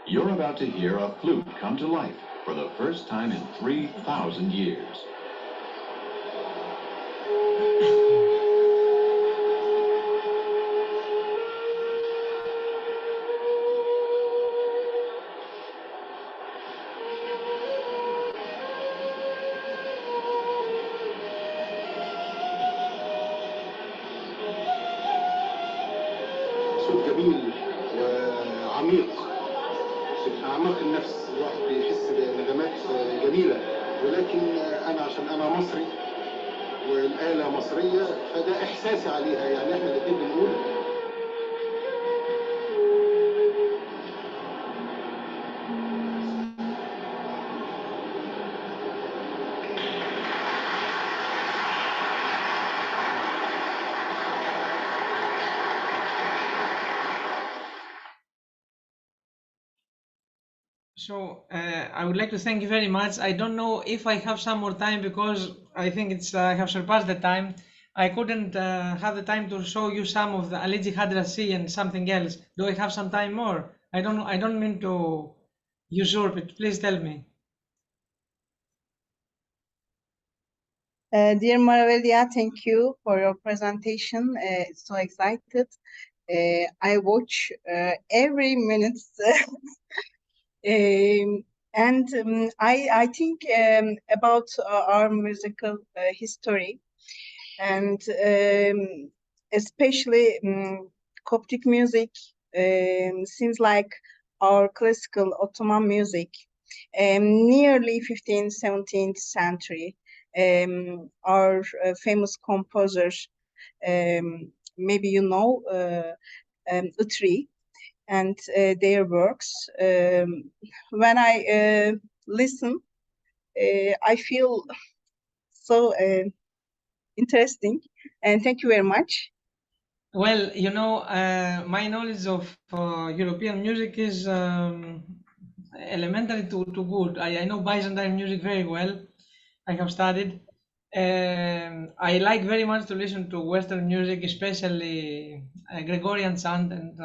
Speaker 3: You're about to hear a flute come to life for the first time in 3,000 years.
Speaker 4: صوت جميل وعميق في أعماق النفس. الواحد بيحس بنغمات جميلة، ولكن أنا عشان أنا مصري والآلة مصرية فده إحساسي عليها. يعني إحنا الاتنين بنقول
Speaker 2: So I would like to thank you very much. I don't know if I have some more time because I think it's I have surpassed the time. I couldn't have the time to show you some of the Aligi Hadrasi and something else. Do I have some time more? I don't know. I don't mean to usurp it. Please tell me.
Speaker 1: Dear Maravelia, thank you for your presentation. So excited. I watch every minute. And I think about our musical history, and especially Coptic music seems like our classical Ottoman music, nearly 15th, 17th century. Our famous composers, maybe you know, Utri, and their works. When I listen, I feel so interesting, and thank you very much.
Speaker 2: Well, you know, my knowledge of European music is elementary to good. I know Byzantine music very well. I have studied. I like very much to listen to Western music, especially Gregorian chant and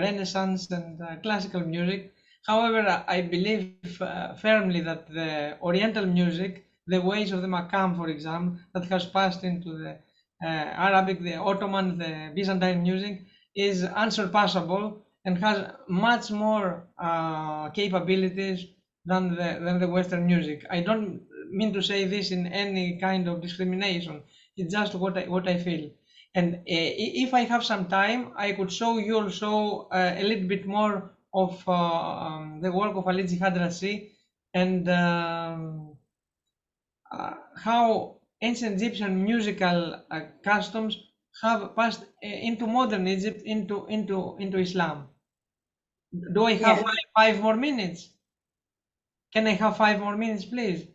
Speaker 2: Renaissance and classical music. However, I believe firmly that the Oriental music, the ways of the Makam, for example, that has passed into the Arabic, the Ottoman, the Byzantine music, is unsurpassable and has much more capabilities than the Western music. I don't mean to say this in any kind of discrimination. It's just what I feel. And if I have some time, I could show you also a little bit more of the work of Aligi Hadrasi and how ancient Egyptian musical customs have passed into modern Egypt, into Islam. Do I have
Speaker 1: Yes.
Speaker 2: five more minutes? Can I have 5 more minutes, please?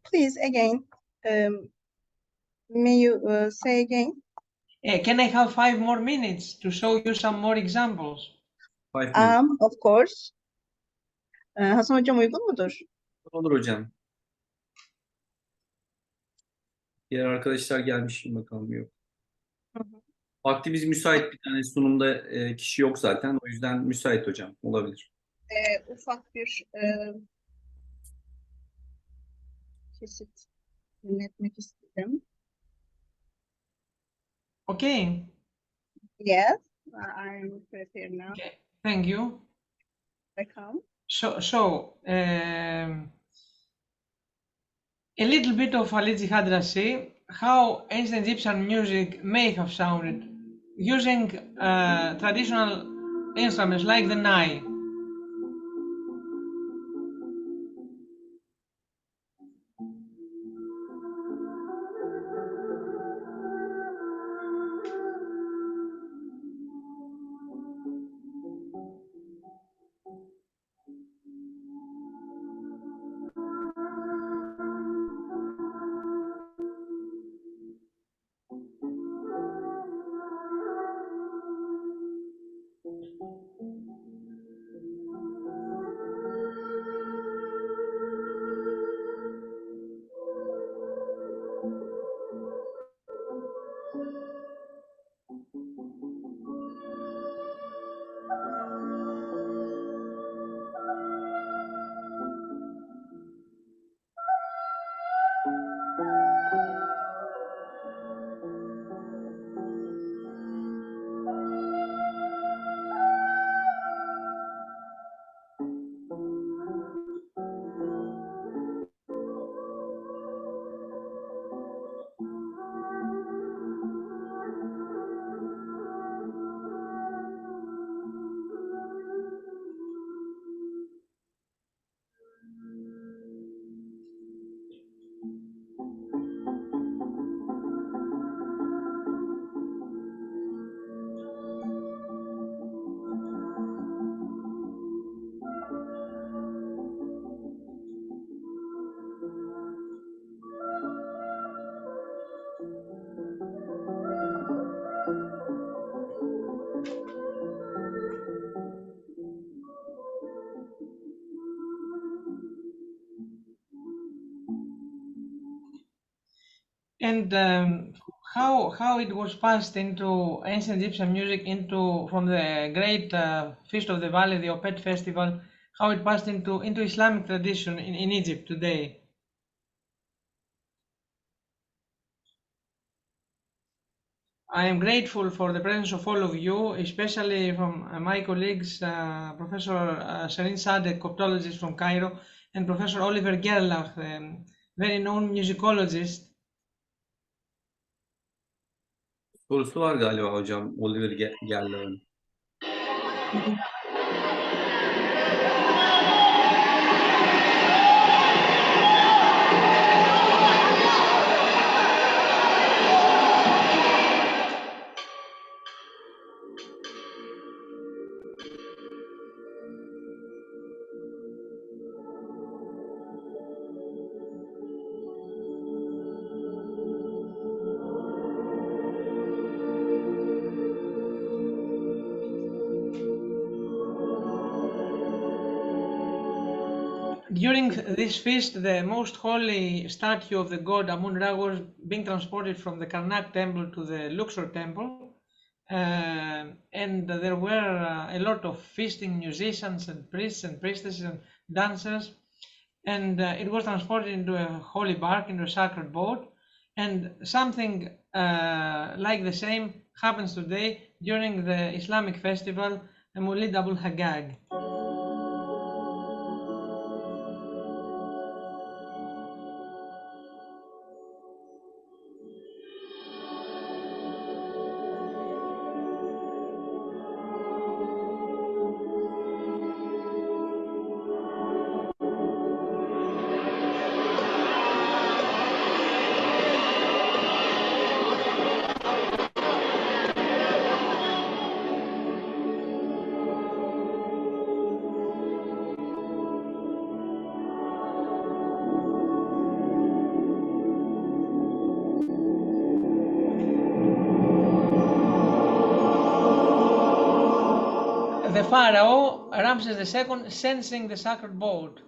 Speaker 1: Please, again, may you say again?
Speaker 2: Can I have 5 more minutes to show you some more examples?
Speaker 7: 5 minutes.
Speaker 1: Of course. Hasan Hocam uygun mudur?
Speaker 7: Olur hocam. Diğer arkadaşlar gelmiş mi bakalım, yok.
Speaker 1: Hı hı.
Speaker 7: Vaktimiz müsait, bir tane sunumda kişi yok zaten. O yüzden müsait hocam. Olabilir.
Speaker 1: Ufak bir kesit dinletmek istedim.
Speaker 2: Okay.
Speaker 1: Yes, I'm prepared now.
Speaker 2: Okay. Thank you.
Speaker 1: Welcome.
Speaker 2: A little bit of Aligi Hadrasi, how ancient Egyptian music may have sounded using traditional instruments like the nai. And how it was passed into ancient Egyptian music from the great Feast of the Valley, the Opet festival, how it passed into Islamic tradition in Egypt today. I am grateful for the presence of all of you, especially from my colleagues, Professor Sherin Sadek, Coptologist from Cairo, and Professor Oliver Gerlach, very known musicologist.
Speaker 7: Sorusu var galiba hocam. Oliver Gerlach'ın.
Speaker 2: During this feast, the most holy statue of the god Amun-Ra was being transported from the Karnak temple to the Luxor temple, and there were a lot of feasting musicians and priests and priestesses and dancers, and it was transported into a holy bark, into a sacred boat, and something like the same happens today during the Islamic festival, Maulid Abul Haggag. The pharaoh, Ramses II, sensing the sacred boat.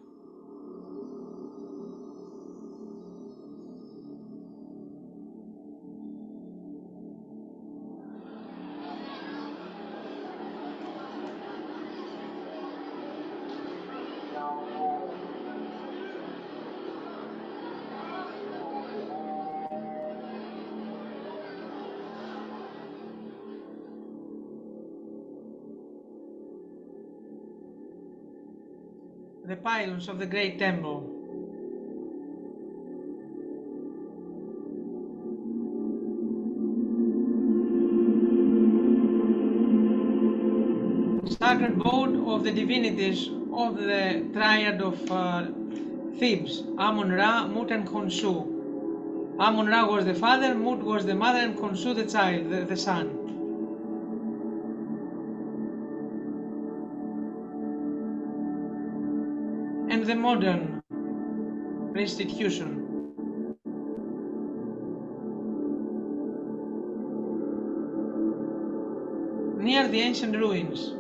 Speaker 2: The pylons of the great temple. Sacred boat of the divinities of the triad of Thebes, Amun-Ra, Mut and Khonsu. Amun-Ra was the father, Mut was the mother, and Khonsu the child, the son. And the modern restitution. Near the ancient ruins.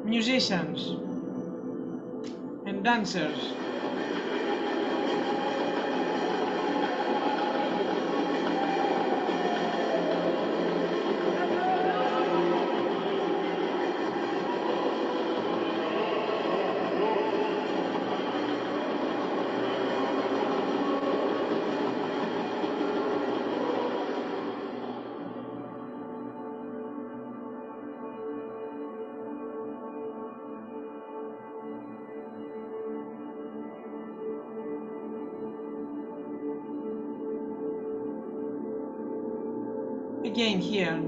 Speaker 2: Musicians and dancers. Again here.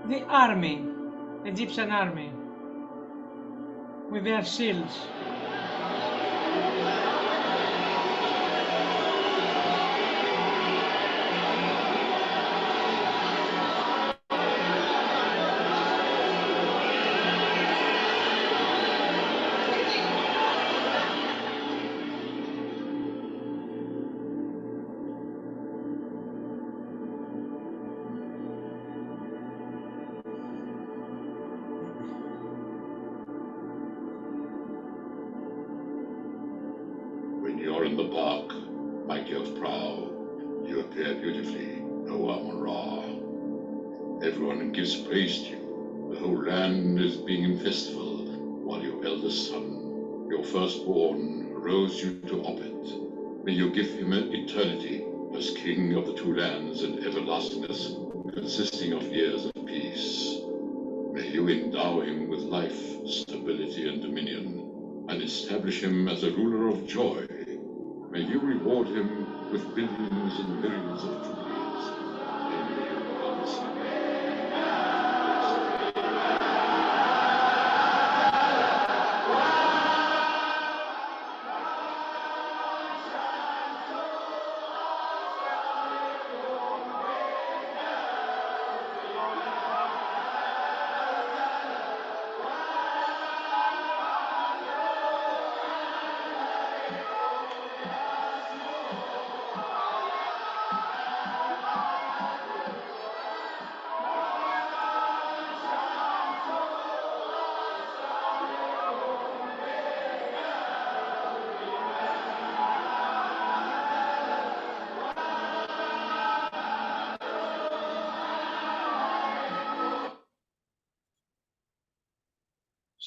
Speaker 2: The army, Egyptian army, with their shields.
Speaker 3: When you're in the park, mighty of prow, you appear beautifully, O Amun-Ra. Everyone gives praise to you. The whole land is being in festival, while your eldest son, your firstborn, rose you to orbit. May you give him an eternity as king of the two lands and everlastingness, consisting of years of peace. May you endow him with life, stability, and dominion, and establish him as a ruler of joy. May you reward him with billions and millions of jubilees. And may you promise him.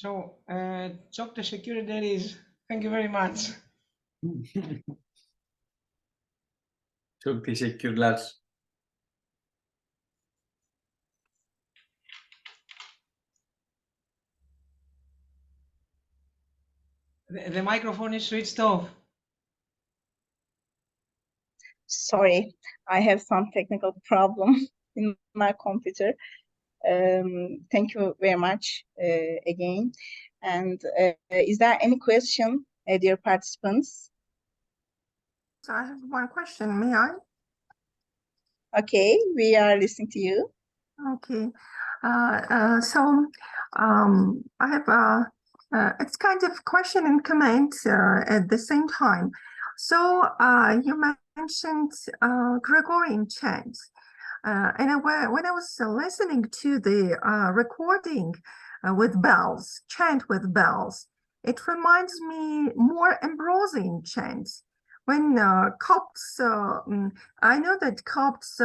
Speaker 2: So, çok teşekkür ederiz. Thank you very much.
Speaker 7: Çok teşekkürler.
Speaker 2: The microphone is switched off.
Speaker 1: Sorry, I have some technical problem in my computer. Thank you very much again. And is there any question, dear participants?
Speaker 8: So I have one question, may I?
Speaker 1: Okay, we are listening to you.
Speaker 8: Okay. I have it's kind of question and comment at the same time. So you mentioned Gregorian chant. And when I was listening to the recording with bells, chant with bells, it reminds me more Ambrosian chant. When Copts, I know that Copts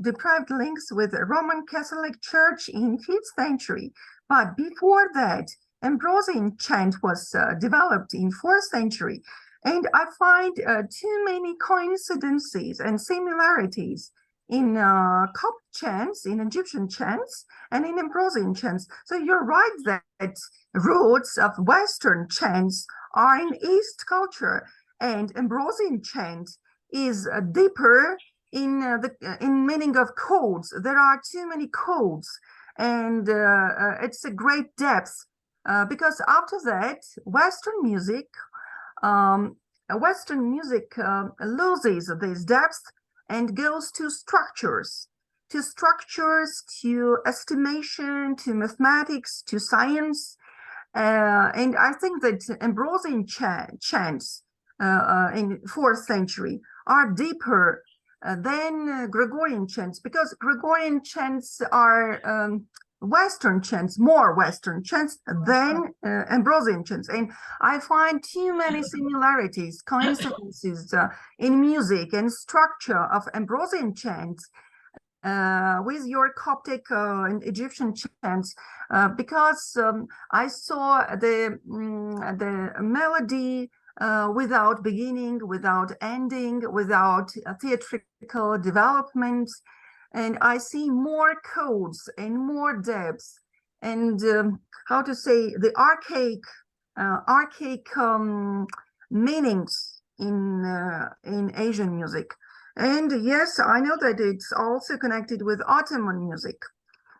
Speaker 8: deprived links with the Roman Catholic Church in 5th century, but before that, Ambrosian chant was developed in 4th century. And I find too many coincidences and similarities in Copt chants, in Egyptian chants, and in Ambrosian chants. So you're right that roots of Western chants are in East culture, and Ambrosian chant is deeper in meaning of codes. There are too many codes, and it's a great depth because after that, Western music loses this depth and goes to structures, to estimation, to mathematics, to science. And I think that Ambrosian chants in 4th century are deeper than Gregorian chants, because Gregorian chants are Western chants, more Western chants than Ambrosian chants. And I find too many similarities, coincidences in music and structure of Ambrosian chants with your Coptic and Egyptian chants, because I saw the melody without beginning, without ending, without theatrical development. And I see more codes and more depths, and how to say, the archaic meanings in Asian music. And yes, I know that it's also connected with Ottoman music.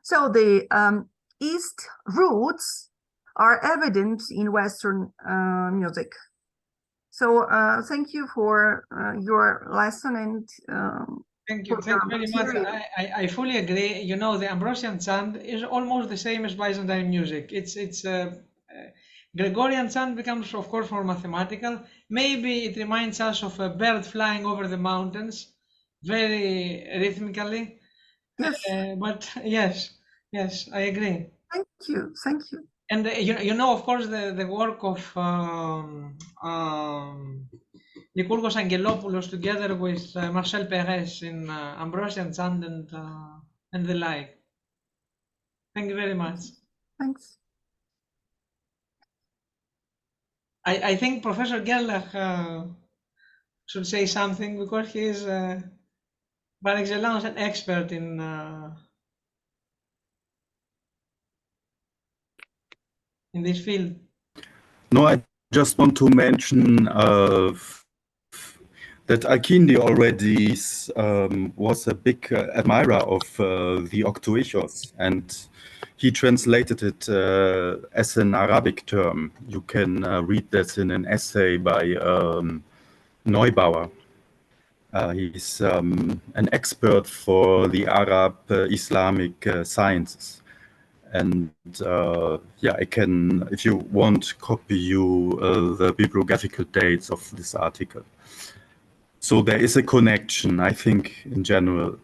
Speaker 8: So the East roots are evident in Western music. So thank you for your lesson and
Speaker 2: Thank you very much. I fully agree. You know, the Ambrosian chant is almost the same as Byzantine music. It's Gregorian chant becomes, of course, more mathematical. Maybe it reminds us of a bird flying over the mountains, very rhythmically.
Speaker 8: Yes.
Speaker 2: But yes, I agree.
Speaker 8: Thank you.
Speaker 2: And you know, of course, the work of Lykurgos Angelopoulos together with Marcel Perez in Ambrosian chant and the like. Thank you very much.
Speaker 8: Thanks.
Speaker 2: I think Professor Gerlach should say something because he is par excellence an expert in this field.
Speaker 9: No, I just want to mention that Alkindi already was a big admirer of the octoechos, and he translated it as an Arabic term. You can read this in an essay by Neubauer. He's an expert for the Arab Islamic sciences. And yeah, I can, if you want, copy you the bibliographical dates of this article. So there is a connection, I think, in general.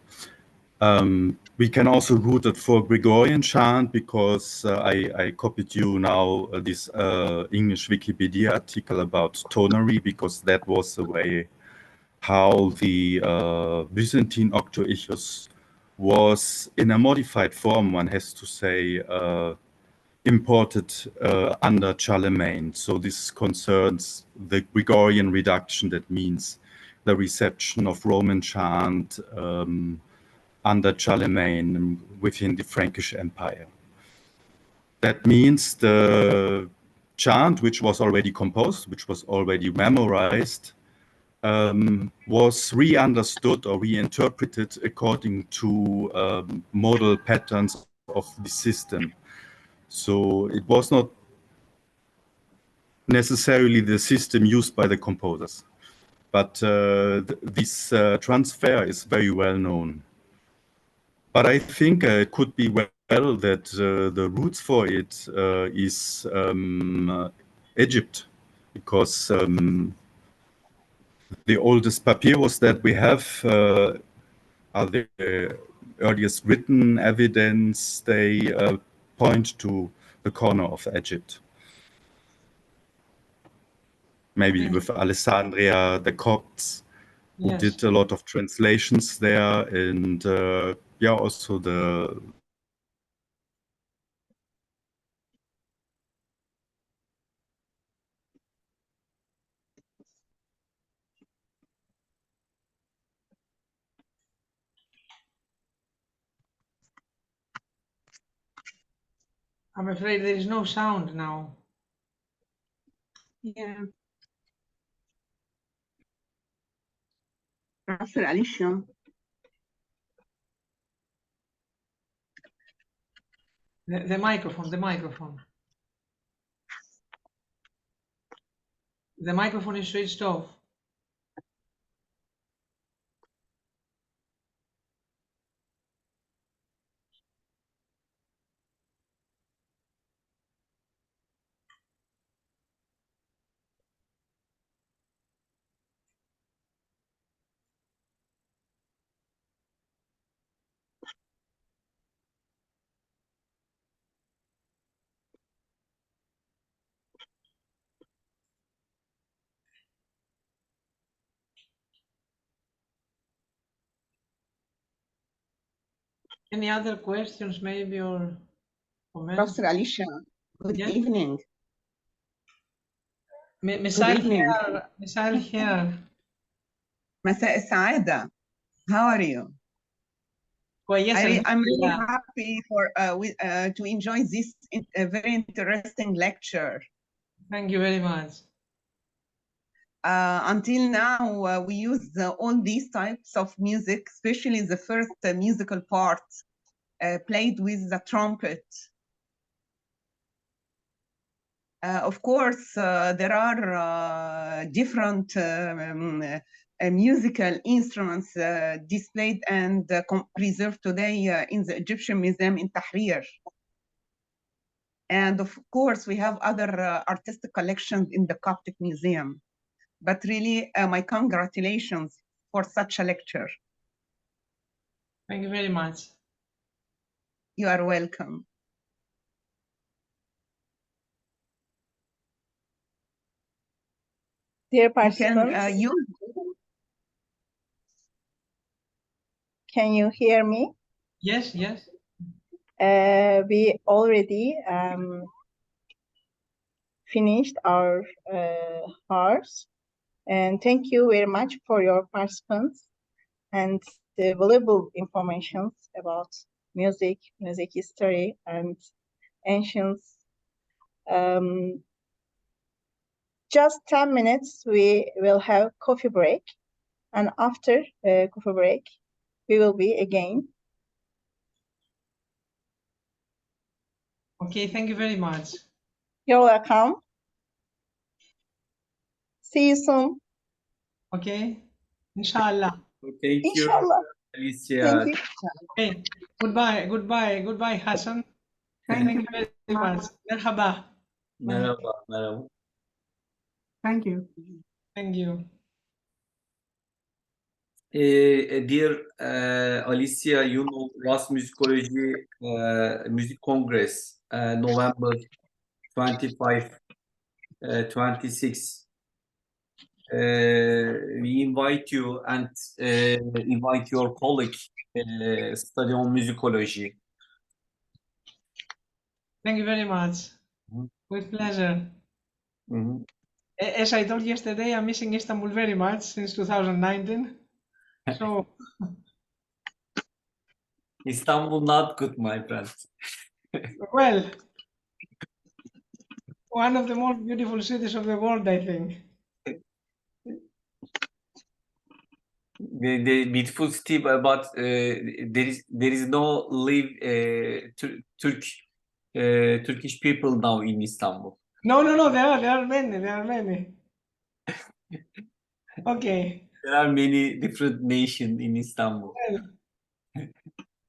Speaker 9: We can also root it for Gregorian chant because I copied you now this English Wikipedia article about tonary, because that was the way how the Byzantine octoechos was in a modified form, one has to say, imported under Charlemagne. So this concerns the Gregorian reduction, that means the reception of Roman chant under Charlemagne within the Frankish Empire. That means the chant, which was already composed, which was already memorized, was re-understood or reinterpreted according to model patterns of the system. So it was not necessarily the system used by the composers, but this transfer is very well known. But I think it could be well that the roots for it is Egypt, because the oldest papyrus that we have are the earliest written evidence. They point to the corner of Egypt. Maybe with Alessandria, the Copts, who did a lot of translations there, and yeah, also the
Speaker 2: I'm afraid there is no sound now.
Speaker 1: Yeah. Professor Alicia.
Speaker 2: The microphone. The microphone is switched off. Any other questions, maybe, or comments?
Speaker 1: Professor Alicia, good evening.
Speaker 2: مساء الخير.
Speaker 10: مساء السعادة. How are you? I'm really happy to enjoy this very interesting lecture.
Speaker 2: Thank you very much.
Speaker 10: Until now, we use all these types of music, especially the first musical part played with the trumpet. Of course, there are different musical instruments displayed and preserved today in the Egyptian Museum in Tahrir. And of course, we have other artistic collections in the Coptic Museum. But really, my congratulations for such a lecture.
Speaker 2: Thank you very much.
Speaker 10: You are welcome.
Speaker 1: Dear
Speaker 10: You
Speaker 1: participants, can you hear me?
Speaker 2: Yes, yes.
Speaker 1: We already finished our hours, and thank you very much for your participants and the valuable information about music history, and ancients. Just 10 minutes, we will have coffee break, and after coffee break, we will be again.
Speaker 2: Okay, thank you very much.
Speaker 1: You're welcome. See you soon.
Speaker 2: Okay, inshallah.
Speaker 7: Thank you,
Speaker 1: Inshallah.
Speaker 7: Alicia.
Speaker 1: Thank you.
Speaker 2: Hey, goodbye, Hassan. Thank you very much. Merhaba.
Speaker 7: Merhaba, merhaba.
Speaker 6: Thank you.
Speaker 2: Thank you.
Speaker 7: Dear Alicia, you know Ras Musicology Music Congress, November 25, 26. We invite you and invite your colleague study on musicology.
Speaker 2: Thank you very much. With pleasure. As I told yesterday, I'm missing Istanbul very much since 2019. So
Speaker 7: Istanbul not good, my friend.
Speaker 2: well, one of the most beautiful cities of the world, I think.
Speaker 7: The beautiful city, but there is no Turkish people now in Istanbul.
Speaker 2: No, there are many. Okay.
Speaker 7: There are many different nations in Istanbul.
Speaker 2: Well,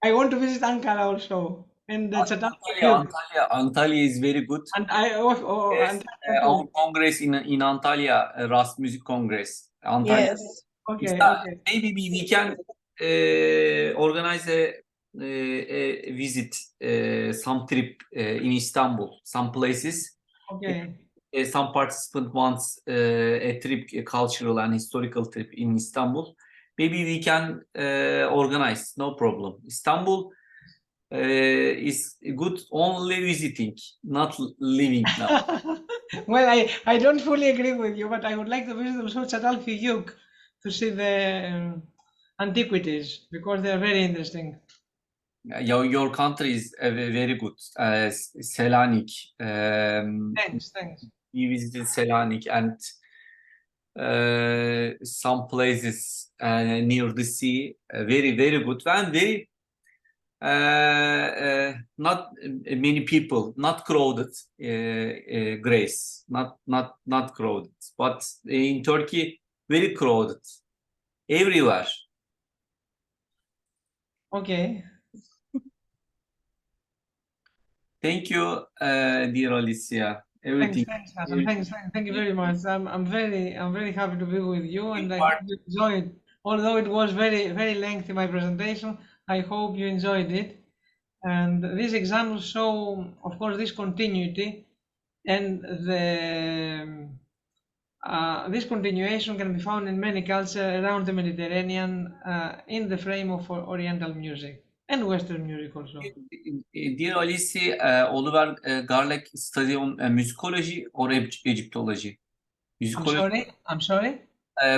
Speaker 2: I want to visit Ankara also, and
Speaker 7: Antalya is very good.
Speaker 2: And
Speaker 7: Yes, our congress in Antalya, Ras Music Congress. Antalya.
Speaker 1: Yes.
Speaker 2: Okay.
Speaker 7: Maybe we can organize a visit, some trip in Istanbul, some places.
Speaker 2: Okay.
Speaker 7: Some participant wants a trip, a cultural and historical trip in Istanbul. Maybe we can organize, no problem. Istanbul is good only visiting, not living now.
Speaker 2: Well, I don't fully agree with you, but I would like to visit also Çatalhöyük to see the antiquities because they are very interesting.
Speaker 7: Your country is very good. Selanik.
Speaker 2: Thanks.
Speaker 7: We visited Selanik and some places near the sea. Very, very good and very not many people, not crowded. Grace, not crowded. But in Turkey, very crowded everywhere.
Speaker 2: Okay.
Speaker 7: Thank you, dear Alicia. Everything.
Speaker 2: Thanks, Hassan. Thank you very much. I'm very happy to be with you, and I hope you enjoyed. Although it was very lengthy, my presentation, I hope you enjoyed it. And these examples show, of course, this continuity, and this continuation can be found in many cultures around the Mediterranean in the frame of Oriental music and Western music also.
Speaker 7: Dear Alicia, Oliver Garlick study on musicology or Egyptology?
Speaker 2: Musicology? I'm sorry?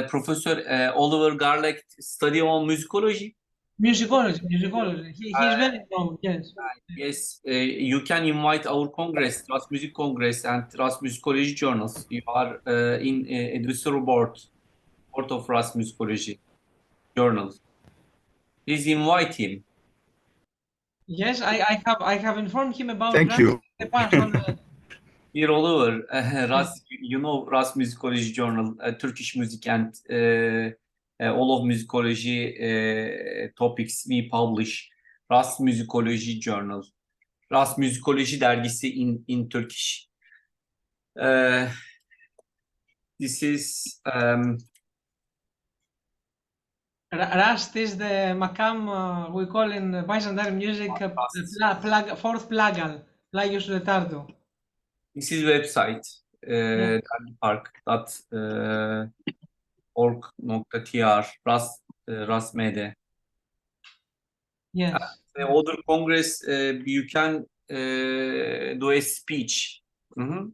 Speaker 7: Professor Oliver Garlick study on musicology?
Speaker 2: Musicology. He's very known, yes.
Speaker 7: Yes, you can invite our Congress, Ras Music Congress and Ras Musicology journals. You are in advisory board of Ras Musicology journals. Please invite him.
Speaker 2: Yes, I have informed him about
Speaker 9: Thank you.
Speaker 2: the past on the
Speaker 7: Here all over, you know, Ras Musicology Journal, Turkish music and all of musicology topics we publish. Ras Musicology Journal, Ras Musicology dergisi in Turkish. This is
Speaker 2: Rast is the makam we call in Byzantine music fourth plagal, Plagius Retardo.
Speaker 7: this is website
Speaker 2: Yeah.
Speaker 7: dergipark.org.tr Rasmede.
Speaker 2: Yes.
Speaker 7: The other congress, you can do a speech. You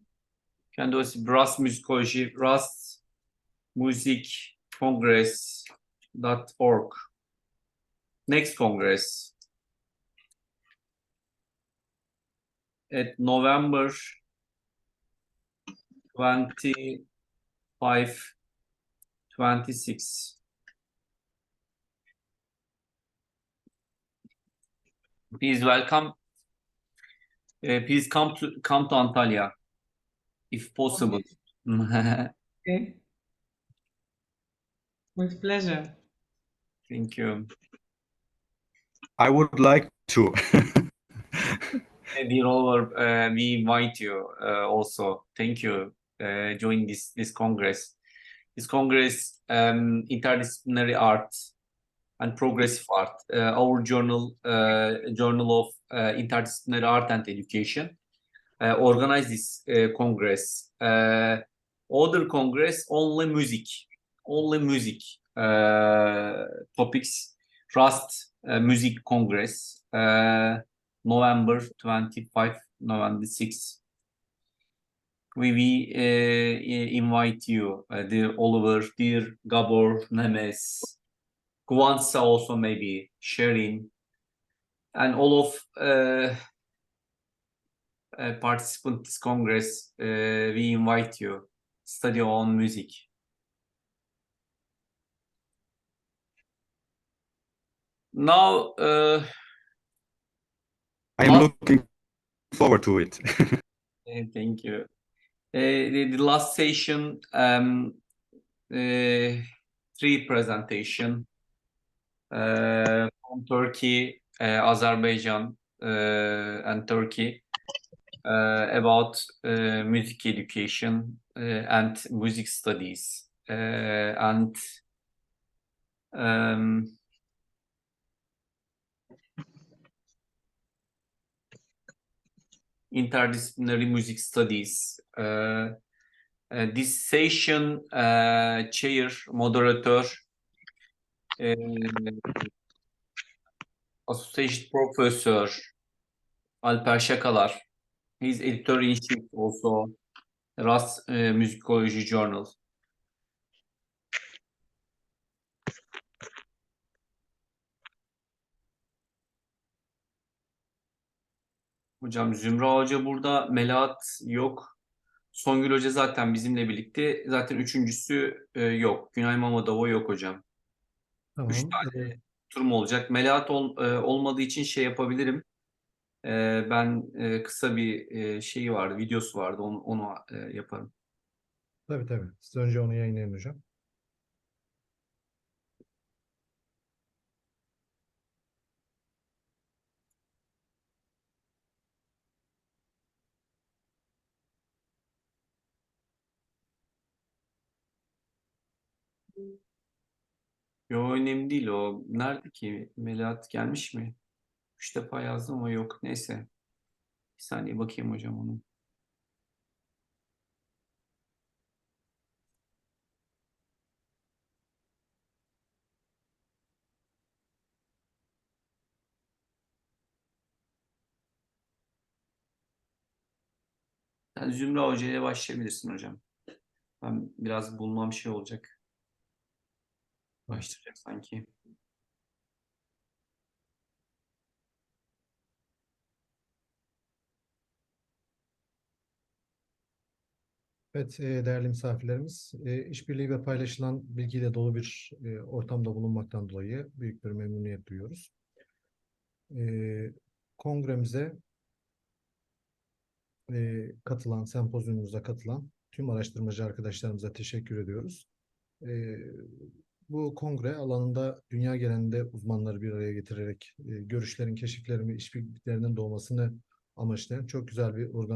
Speaker 7: can do a Ras Musicology, Ras Music Congress.org. Next Congress at November 25, 26. Please welcome. Please come to Antalya, if possible.
Speaker 2: Okay. With pleasure.
Speaker 7: Thank you.
Speaker 9: I would like to.
Speaker 7: Dear Oliver, we invite you also. Thank you. Join this congress. This congress, interdisciplinary art and progressive art. Our journal, Journal of Interdisciplinary Art and Education, organize this congress. Other congress, only music topics. Trust Music Congress, November 25, November 6. We invite you, dear Oliver, dear Gabor, Nemes, Kwanza also maybe, Sherin, and all of participants this Congress. We invite you, study on music. Now,
Speaker 9: I'm looking forward to it.
Speaker 7: thank you. The last session, 3 presentation from Turkey, Azerbaijan, and Turkey about music education and music studies and interdisciplinary music studies. This session chair, moderator, associate professor Alper Şakalar. He's editor-in-chief also, Ras Musicology Journal. Hocam Zümra Hoca burada, Melahat yok. Songül Hoca zaten bizimle birlikte. Zaten üçüncüsü yok. Günay Mamadova yok hocam.
Speaker 11: Tamam.
Speaker 7: 3 tane turum olacak. Melahat olmadığı için şey yapabilirim. Ben kısa bir şeyi vardı, videosu vardı. Onu yaparım.
Speaker 11: Tabii. Siz önce onu yayınlayın hocam.
Speaker 7: Yo, önemli değil o. Nerede ki? Melahat gelmiş mi? 3 defa yazdım ama yok. Neyse. Bir saniye bakayım hocam onu. Sen Zümra Hoca'ya başlayabilirsin hocam. Ben biraz bulmam şey olacak. Başlayacak sanki.
Speaker 11: Evet, değerli misafirlerimiz, işbirliği ve paylaşılan bilgiyle dolu bir ortamda bulunmaktan dolayı büyük bir memnuniyet duyuyoruz. kongremize katılan, sempozyumumuza katılan tüm araştırmacı arkadaşlarımıza teşekkür ediyoruz. Bu kongre alanında dünya genelinde uzmanları bir araya getirerek görüşlerin, keşiflerin ve işbirliklerinin doğmasını amaçlayan çok güzel bir organizasyon.